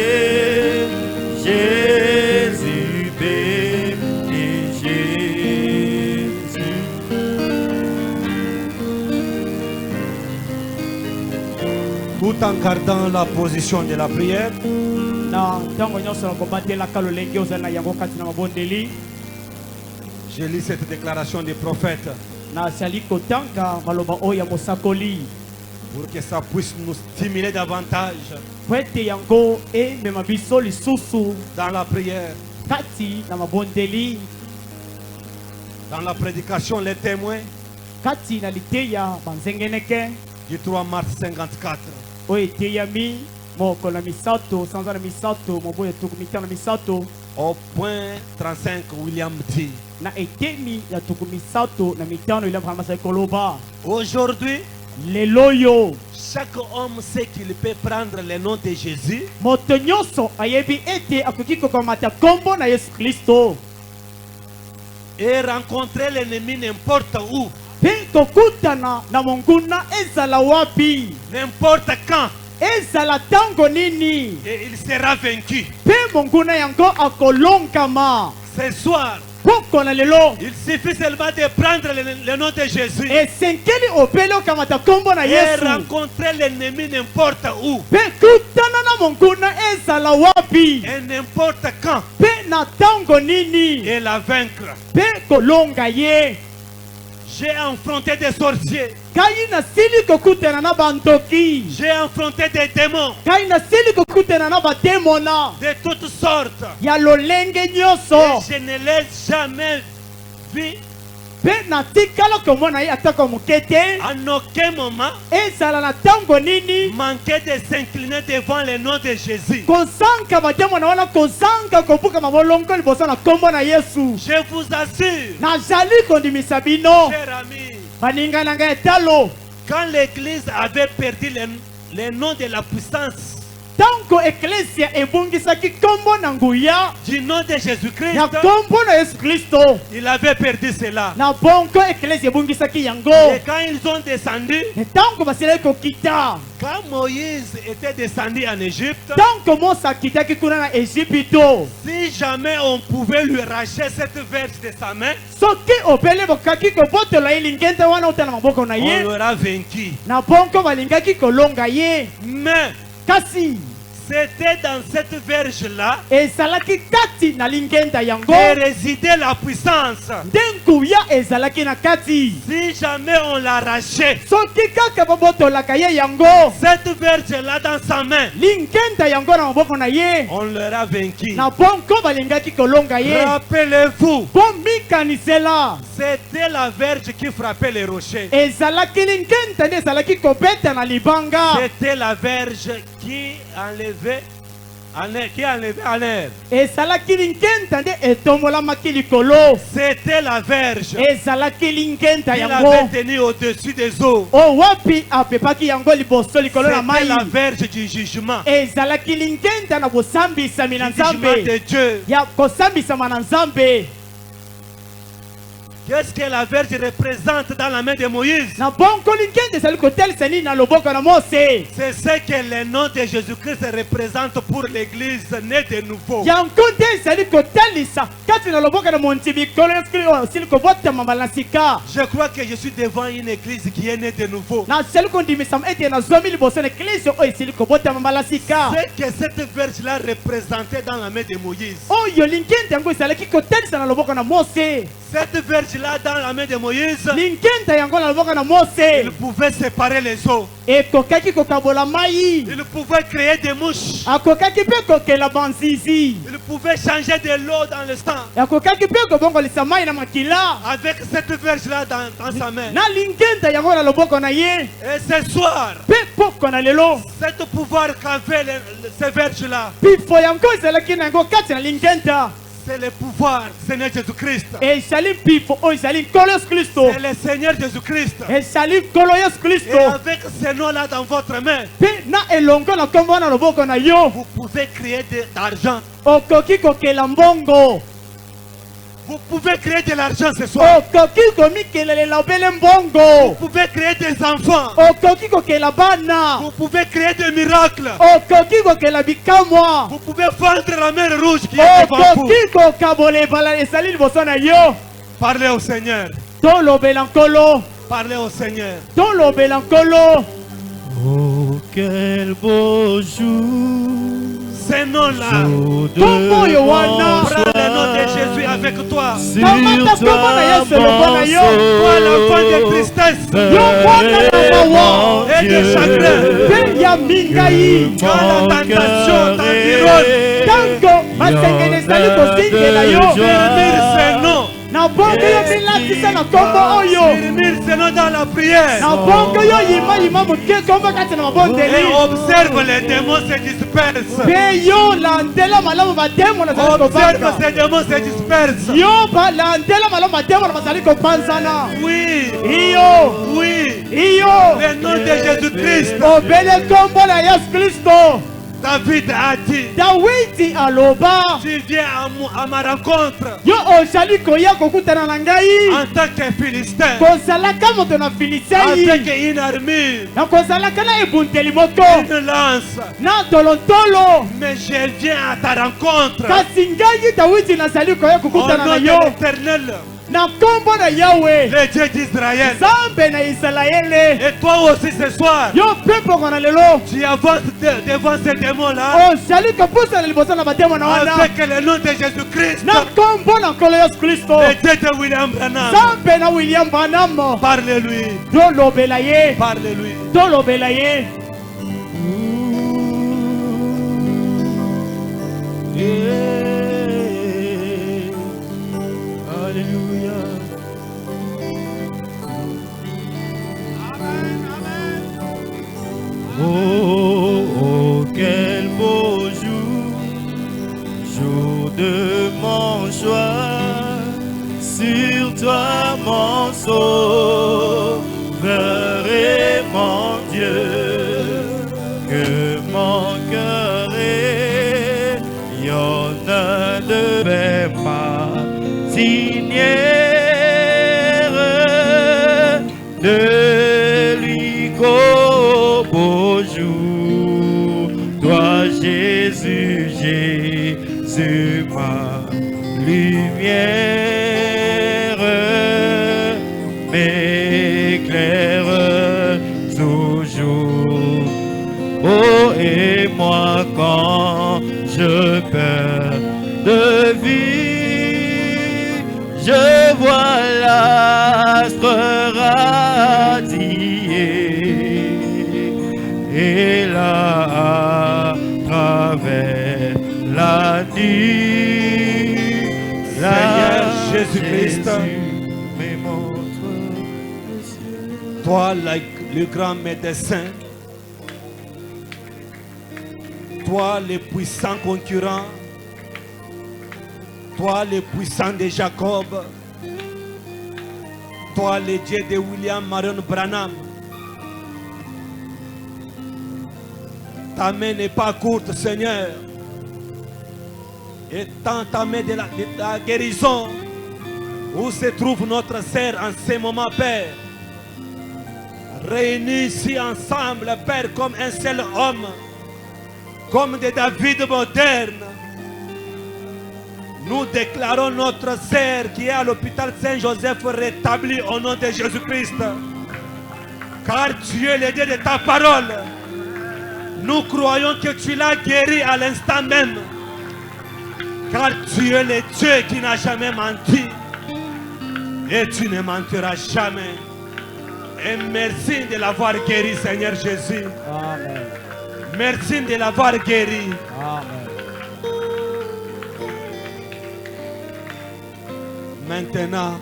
Jésus béni, Jésus. Tout en gardant la position de la prière, na ntango nyonso nakobatelaka lolenge ozali na yango kati na mabondeli je lis cette déclaration du prophète nazali kotanga maloba oyo ya mosakoli pour que ça puisse nous stimuler davantage po ete yango emema biso lisusu dans la prière, kati na mabondeli dans la prédication, les témoins kati na liteya banzengeneke du 3 mars 54. oyo eteyami moko na misato sanza na misato mobo ya tuku mitano na misato Au point 35, William dit: na etemi ya tuku misato na mitano ila mhamasa koloba aujourd'hui, lelo yo chaque homme sait qu'il peut prendre le nom de Jésus moto nyonso ayebi ete akoki kokamata kombo na Yesu Kristo et rencontrer l'ennemi n'importe où, mpe kokutana na monguna ezala wapi n'importe quand, ezala tango nini et il sera vaincu. mpe monguna yango akolongama Ce soir, poko na lelo il suffit seulement de prendre le nom de Jésus esenkeli opeli okamata kombo na et Yesu rencontrer l'ennemi n'importe où mpe kutana na monguna ezala wapi et n'importe quand mpe na tango nini et la vaincre. mpe kolonga ye J'ai affronté des sorciers, kai nasili kokutana na bandoki j'ai affronté des démons kai nasili kokutana na bademona de toutes sortes ya lolenge nyonso et je ne l'ai jamais vu mpe natikala komona ye atako moke te en aucun moment ezala na tango nini manquer de s'incliner devant le nom de Jésus. kozanga bademona wana kozanga kobuka mabolongo liboso na kombo na Yesu Je vous assure, nazali kondimisa bino chers amis, baninga na ngai etalo quand l'église avait perdu le nom de la puissance tango eklesia ebungisaki kombo na nguya du nom de ya Jésus-Christ, kombo na Yesu Kristo il avait perdu cela. na bongo eklesia ebungisaki yango Et quand ils ont descendu, tango basilaki kokita quand Moïse était descendu en Égypte, tango Mose akitaki kuna na Ejipito si jamais on pouvait lui arracher cette verge de sa main, soki opele bokaki kobotola ye lingende wana uta na maboko na on ye l'aura vaincu. na bongo balingaki kolonga ye Mais kasi C'était dans cette verge-là ezalaki kati na lingenda yango que résidait la puissance. nde nguya ezalaki na kati. Si jamais on l'arrachait, Soki kaka babotolaka ye yango cette verge-là dans sa main, lingenda yango na maboko na ye on l'aura vaincu. na bongo balingaki kolonga ye. Rappelez-vous, Bomikanisela c'était la verge qui frappait les rochers. ezalaki lingenda nde ezalaki kobeta na libanga. C'était la verge qui enlevait en air. ezalaki lingenda nde etombolamaki likolo. C'était la verge ezalaki lingenda qui yango l'avait tenu au-dessus des eaux. o wapi apepaki yango liboso likolo na C'était mai. la verge du jugement. ezalaki lingenda na kosambisami na Du jugement de nzambe Dieu. ya kosambisama na nzambe. Qu'est-ce que la verge représente dans la main de Moïse? na bongo lingenda ezali kotelisa nini na loboko na Mose. C'est ce que le nom de Jésus-Christ représente pour l'église née de nouveau. yango nde ezali kotalisa kati na loboko na monti bikolo esili kobotama mbala na sika. Je crois que je suis devant une église qui est née de nouveau. nasali kondimisama ete nazwami liboso na eklise oyo esili kobotama mbala na sika. Ce que cette verge-là représentait dans la main de Moïse. oyo lingenda yango ezalaki kotalisa na loboko na Mose. Cette verge-là dans la main de Moïse, lingenda yango na loboko na Mose il pouvait séparer les eaux. ekokaki kokabola mai. Il pouvait créer des mouches. akokaki mpe kokela banzizi. Il pouvait changer de l'eau dans le sang. akokaki mpe kobongolisa mai na makila Avec cette verge-là dans sa main. na lingenda yango na loboko na ye. Et ce soir, mpe poko na lelo ce pouvoir qu'avaient ces verges-là, pifo yango ezalaki na yango kati na lingenda. c'est le pouvoir du Seigneur Jésus-Christ. ezali pifo oyo ezali nkolo yesu kristo. C'est le Seigneur Jésus-Christ. ezali nkolo yesu Et kristo. avec ce nom-là dans votre main, mpe na elongo na nkombo na loboko na yo vous pouvez créer d'argent. okoki kokela mbongo. Vous pouvez créer de l'argent ce soir. okoki komikelelela obele Vous mbongo. pouvez créer des enfants. okoki kokela bana. Vous pouvez créer des miracles. okoki kokela bikamwa. Vous pouvez fendre la mer rouge qui est devant vous. okoki kokabola ebala ezali liboso na yo. Parlez au Seigneur. tolobela nkolo. Parlez au Seigneur. tolobela nkolo. Oh, quel beau jour! Ce nom-là, Kombo yo wana. prends le nom de Jésus avec toi. Kamata kombo na Yesu elongo na yo. Toi, l'enfant de tristesse yo mwana na mawa. et de chagrin. mpe ya mingai. Quand la tentation t'environne, tango masengeli ezali kosingela yo. murmure ce nom. na bongo yo milatisa na kombo oyo. Murmure ce nom dans la prière. na bongo yo yima moke kombo kati na Et mabondeli. observe les démons se dispersent. mpe yo landela malamu bademo nazali Observe kobanga. ces démons se dispersent. yo balandela malamu bademo na bazali kopanzana. Oui, iyo oui. iyo Le nom de Jésus-Christ. obele kombo na yesu kristo. David a dit, dawidi aloba tu viens à ma rencontre yo ozali koya kokutana na ngai en tant que Philistin, kozalaka moto na avec filisei une armure, na kozalaka na ebundeli moko une lance. na tolotolo. Mais je viens à ta rencontre kasi ngai dawidi nazali koya au kokutana na nom de yo l'Éternel, na nkombo na yawe le Dieu d'Israël. nzambe na isalaele. Et toi aussi ce soir, yo mpe poko na lelo tu avances devant ces démons-là ozali kopusana liboso na bademo na wana avec le nom de Jésus-Christ, na nkombo na nkolo yesu kristo. le Dieu de William Branham. nzambe na william branham. Parle-lui, tolobela ye parle-lui. tolobela ye. Alléluia. Oh, oh, quel beau jour, jour de mon choix, sur toi mon sauveur et mon Dieu, que mon cœur rayonne de ma signière de lui qu'au beau jour, toi Jésus, Jésus ma lumière, m'éclaire toujours, oh et moi quand je perds de vue. Je vois l'astre radier, et là, à travers la nuit, Seigneur Jésus-Christ, me montre le ciel. toi le grand médecin, toi le puissant concurrent, toi le puissant de Jacob, toi le Dieu de William Marion Branham. Ta main n'est pas courte, Seigneur. Et tends ta main de la guérison où se trouve notre sœur en ce moment, Père. Réunis ici ensemble, Père, comme un seul homme, comme des David modernes. Nous déclarons notre sœur qui est à l'hôpital Saint-Joseph rétablie au nom de Jésus-Christ. Car tu es le Dieu de ta parole. Nous croyons que tu l'as guéri à l'instant même. Car tu es le Dieu qui n'a jamais menti. Et tu ne mentiras jamais. Et merci de l'avoir guéri, Seigneur Jésus. Amen. Merci de l'avoir guéri. Amen. Maintenant,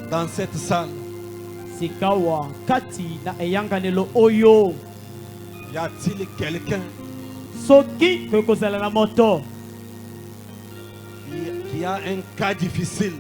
dans cette salle, Sikawa kati na eyanganelo oyo y a-t-il quelqu'un soki kokozala na moto qui a un cas difficile?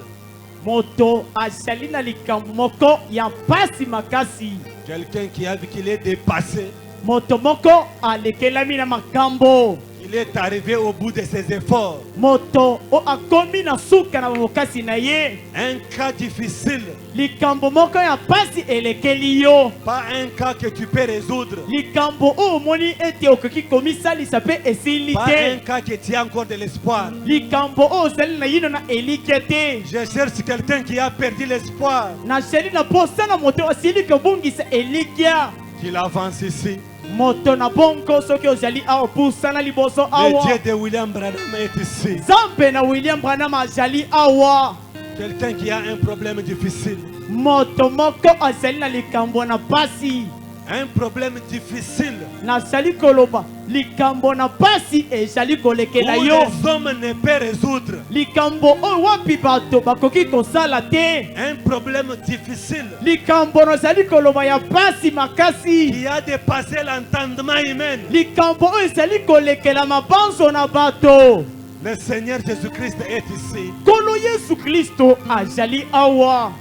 moto azali na likambo moko ya mpasi makasi, Quelqu'un qui a vu qu'il est dépassé, moto moko alekelami na makambo, il est arrivé au bout de ses efforts. moto o akomi na suka na mokasi na ye. Un cas difficile, Likambo moko ya mpasi elekeli yo, pas un cas que tu peux résoudre, likambo oyo omoni ete okoki komisalisa mpe esili pas te, un cas que tu as encore de l'espoir. likambo oyo ozali na yino na elikya te. Je cherche quelqu'un qui a perdu l'espoir, Nazali na posa na moto asili kobungisa elikya. qu'il avance ici. Moto na bongo soki ozali awa pusana liboso Le awa. Dieu de William Branham est ici. Zambe na William Branham azali awa. Quelqu'un qui a un problème difficile. Moto moko azali na likambo na pasi. Un problème difficile Nazali koloba likambo na pasi ezali où kolekela yo. les hommes ne peuvent résoudre. Likambo oyo wapi bato bakoki kosala te. Un problème difficile Likambo nazali koloba ya pasi makasi. qui a dépassé l'entendement humain. Likambo oyo ezali kolekela mabanzo na bato. Le Seigneur Jésus-Christ est ici. Kolo Yesu Kristo azali awa.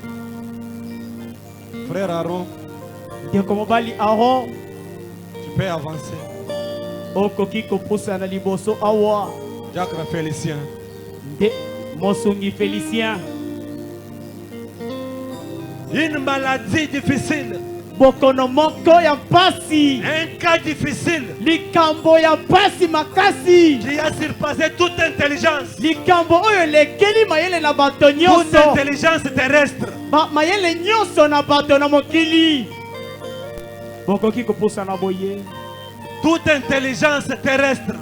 Frère Aaron, Ndeko mobali Aaron tu peux avancer. okoki kopusa na liboso awa. Diacre Félicien, Nde mosongi Félicien. une maladie difficile, Bokono moko ya pasi. un cas difficile Likambo ya pasi makasi. qui a surpassé toute intelligence, Likambo oyo lekeli mayele na bato toute nyonso. intelligence terrestre. Mayele nyonso na bato na mokili. Bokoki kopusa na boye. Toute intelligence terrestre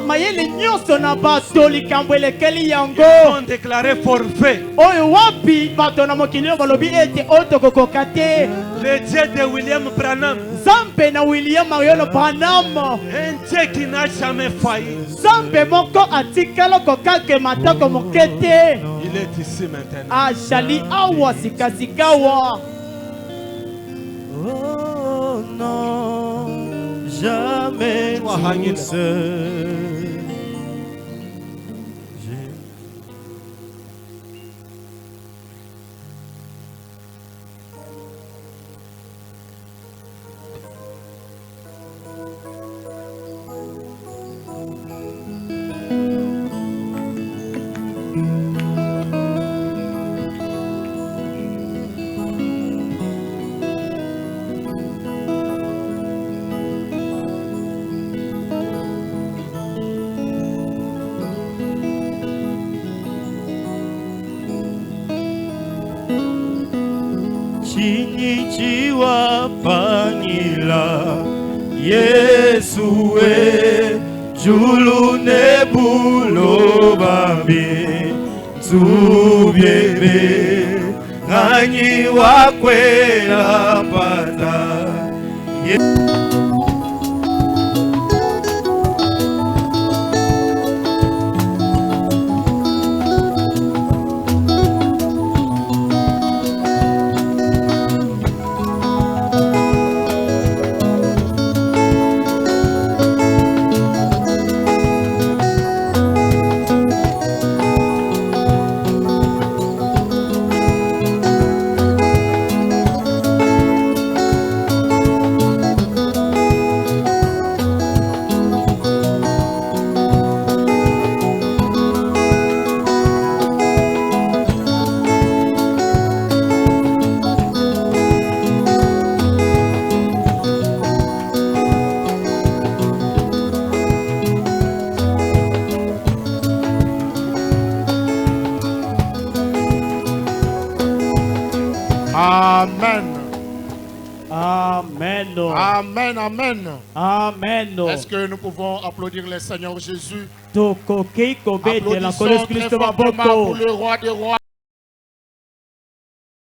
Mayele nyonso na bato likambo elekeli yango. sont déclarés forfait. Oyo wapi bato na mokili balobi ete oto kokoka te. Le Dieu de William Branham, Zambe na William Marion Branham. un Dieu qui n'a jamais failli. Zambe moko atikala kokake matako mokete. Il est ici maintenant. Azali awa sikasikawa. Oh non, jamais Toi, Hangil. tout seul. chini chiwa panila Yesu e julu nebulo babi Zubiebe Nani wakwe apata Amen. Amen. Amen, amen. Amen. Est-ce que nous pouvons applaudir le Seigneur Jésus? Applaudissons très fortement pour le roi des rois.